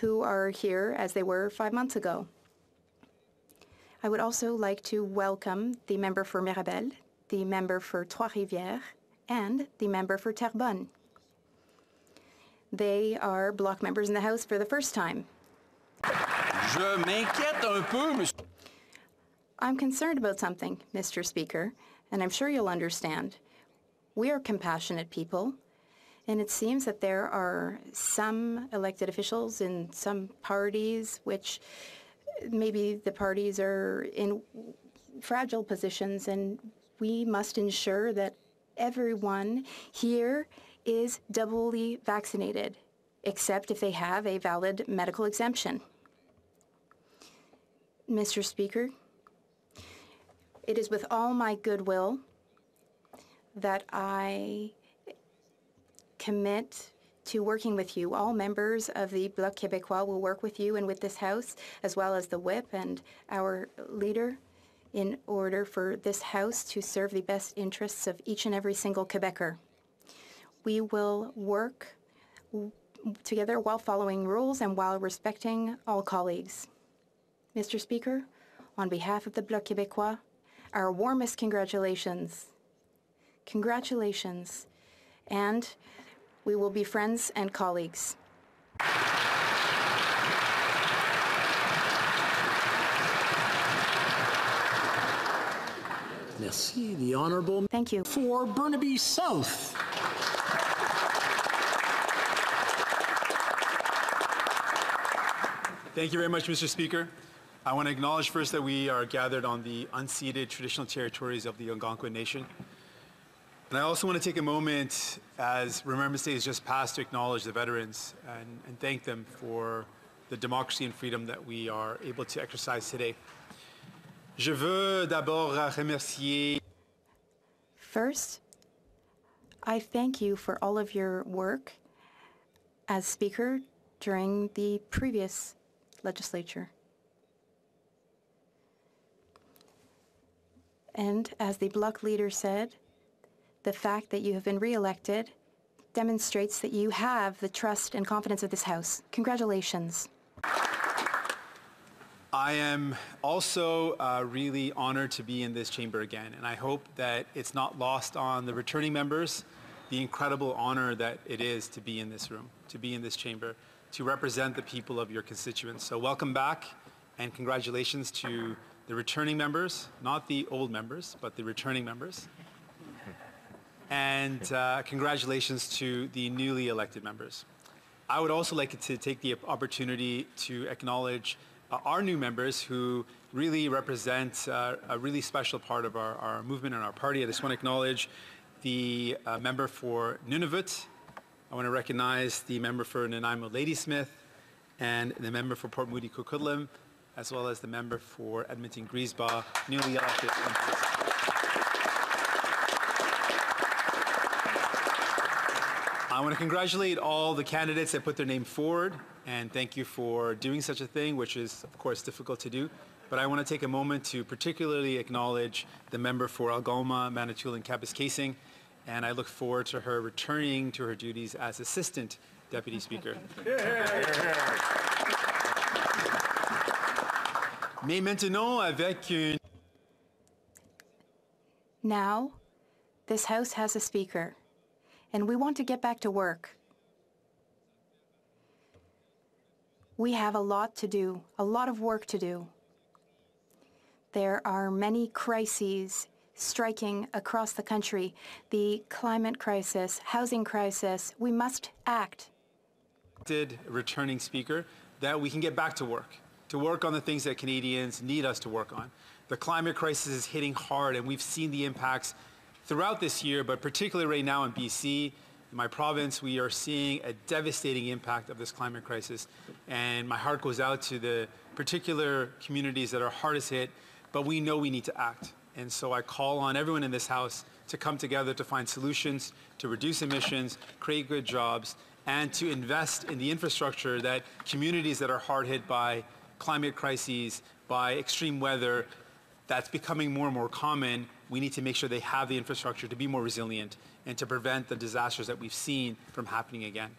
who are here as they were 5 months ago. I would also like to welcome the member for Mirabel, the member for Trois-Rivières, and the member for Terrebonne. They are Bloc members in the House for the first time. Je m'inquiète un peu, monsieur. I'm concerned about something, Mr. Speaker, and I'm sure you'll understand. We are compassionate people, and it seems that there are some elected officials in some parties which maybe the parties are in fragile positions, and we must ensure that everyone here is doubly vaccinated, except if they have a valid medical exemption. Mr. Speaker, it is with all my goodwill that I commit to working with you. All members of the Bloc Québécois will work with you and with this House, as well as the Whip and our leader, in order for this House to serve the best interests of each and every single Quebecer. We will work together while following rules and while respecting all colleagues. Mr. Speaker, on behalf of the Bloc Québécois, our warmest congratulations. Congratulations. And we will be friends and colleagues. Merci. The Honourable. Thank you. For Burnaby South. Thank you very much, Mr. Speaker. I want to acknowledge first that we are gathered on the unceded traditional territories of the Algonquin Nation. And I also want to take a moment, as Remembrance Day has just passed, to acknowledge the veterans and thank them for the democracy and freedom that we are able to exercise today. Je veux d'abord remercier. First, I thank you for all of your work as Speaker during the previous legislature. And as the Bloc leader said, the fact that you have been re-elected demonstrates that you have the trust and confidence of this House. Congratulations. I am also really honored to be in this chamber again, and I hope that it's not lost on the returning members the incredible honor that it is to be in this room, to be in this chamber, to represent the people of your constituents. So welcome back, and congratulations to the returning members, not the old members, but the returning members. And congratulations to the newly elected members. I would also like to take the opportunity to acknowledge our new members who really represent a really special part of our movement and our party. I just want to acknowledge the member for Nunavut. I want to recognize the member for Nanaimo Ladysmith and the member for Port Moody Coquitlam, as well as the member for Edmonton Griesbach, newly elected members. I want to congratulate all the candidates that put their name forward, and thank you for doing such a thing, which is, of course, difficult to do. But I want to take a moment to particularly acknowledge the member for Algoma, Manitoulin, Kapuskasing, and I look forward to her returning to her duties as Assistant Deputy Speaker. Mais maintenant, avec une... Now, this House has a Speaker, and we want to get back to work. We have a lot to do, a lot of work to do. There are many crises striking across the country. The climate crisis, housing crisis. We must act. Returning Speaker, that we can get back to work on the things that Canadians need us to work on. The climate crisis is hitting hard, and we've seen the impacts throughout this year, but particularly right now in BC. In my province, we are seeing a devastating impact of this climate crisis, and my heart goes out to the particular communities that are hardest hit, but we know we need to act. And so I call on everyone in this House to come together to find solutions, to reduce emissions, create good jobs, and to invest in the infrastructure that communities that are hard hit by climate crises, by extreme weather, that's becoming more and more common. We need to make sure they have the infrastructure to be more resilient and to prevent the disasters that we've seen from happening again.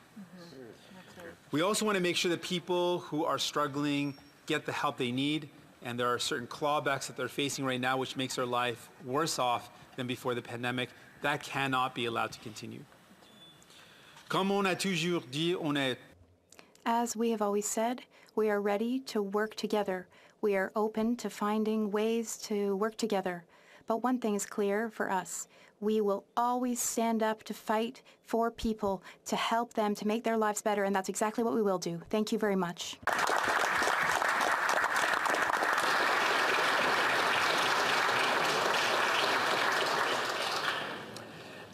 We also want to make sure that people who are struggling get the help they need, and there are certain clawbacks that they're facing right now which makes their life worse off than before the pandemic. That cannot be allowed to continue. Comme on a toujours dit, on est... As we have always said, we are ready to work together. We are open to finding ways to work together. But one thing is clear for us. We will always stand up to fight for people, to help them, to make their lives better, and that's exactly what we will do. Thank you very much.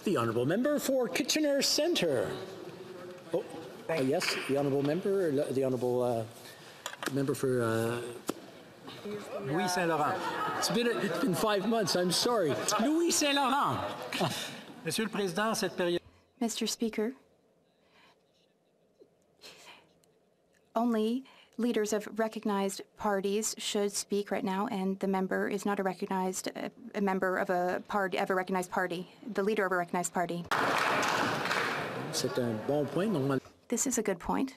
The Honourable Member for Kitchener Centre. Oh, yes, the Honourable Member, the Honourable Member for... Louis Saint Laurent. It's been 5 months, I'm sorry. Louis Saint Laurent. Monsieur le Président, cette période... Mr. Speaker, only leaders of recognized parties should speak right now, and the member is not a recognized member of a party, of a recognized party, the leader of a recognized party. C'est un bon point. This is a good point.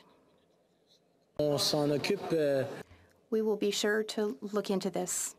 On s'en occupe. We will be sure to look into this.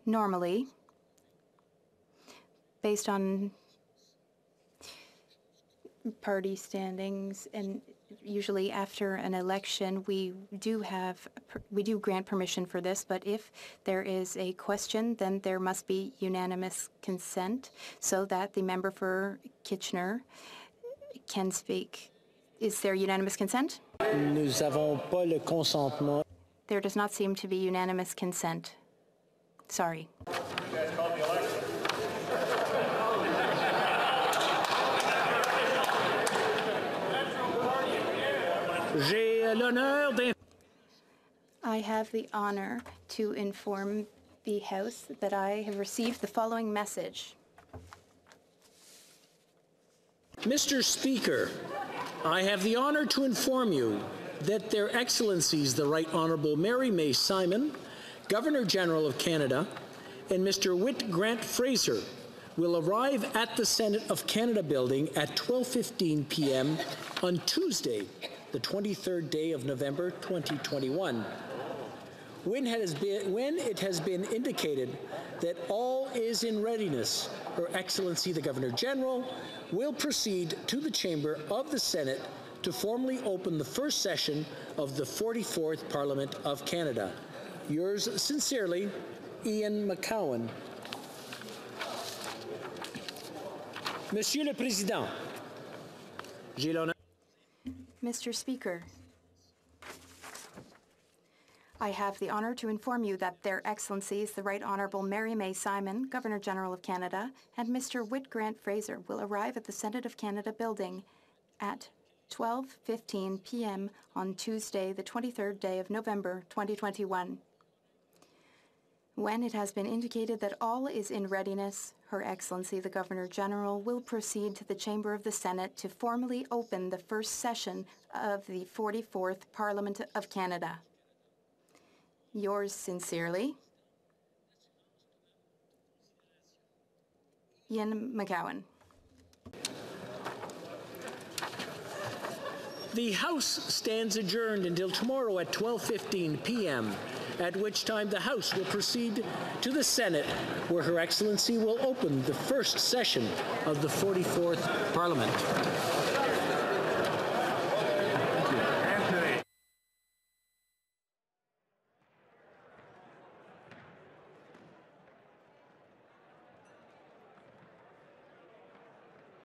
Normally, based on party standings, and usually after an election, we do grant permission for this, but if there is a question, then there must be unanimous consent so that the member for Kitchener can speak. Is there unanimous consent? Nous avons pas le consentement. There does not seem to be unanimous consent. Sorry. J'ai l'honneur d'informer. I have the honor to inform the House that I have received the following message. Mr. Speaker, I have the honor to inform you that Their Excellencies the Right Honourable Mary May Simon, Governor-General of Canada, and Mr. Whit Grant Fraser will arrive at the Senate of Canada building at 12:15 p.m. on Tuesday, the 23rd day of November 2021. When it has been indicated that all is in readiness, Her Excellency the Governor-General will proceed to the chamber of the Senate to formally open the first session of the 44th Parliament of Canada. Yours sincerely, Ian McCowan. Monsieur le Président, j'ai l'honneur. Mr. Speaker, I have the honor to inform you that Their Excellencies the Right Honourable Mary May Simon, Governor-General of Canada, and Mr. Whit Grant Fraser will arrive at the Senate of Canada building at 12:15 p.m. on Tuesday, the 23rd day of November 2021. When it has been indicated that all is in readiness, Her Excellency the Governor-General will proceed to the Chamber of the Senate to formally open the first session of the 44th Parliament of Canada. Yours sincerely, Ian McCowan. The House stands adjourned until tomorrow at 12:15 p.m., at which time the House will proceed to the Senate, where Her Excellency will open the first session of the 44th Parliament.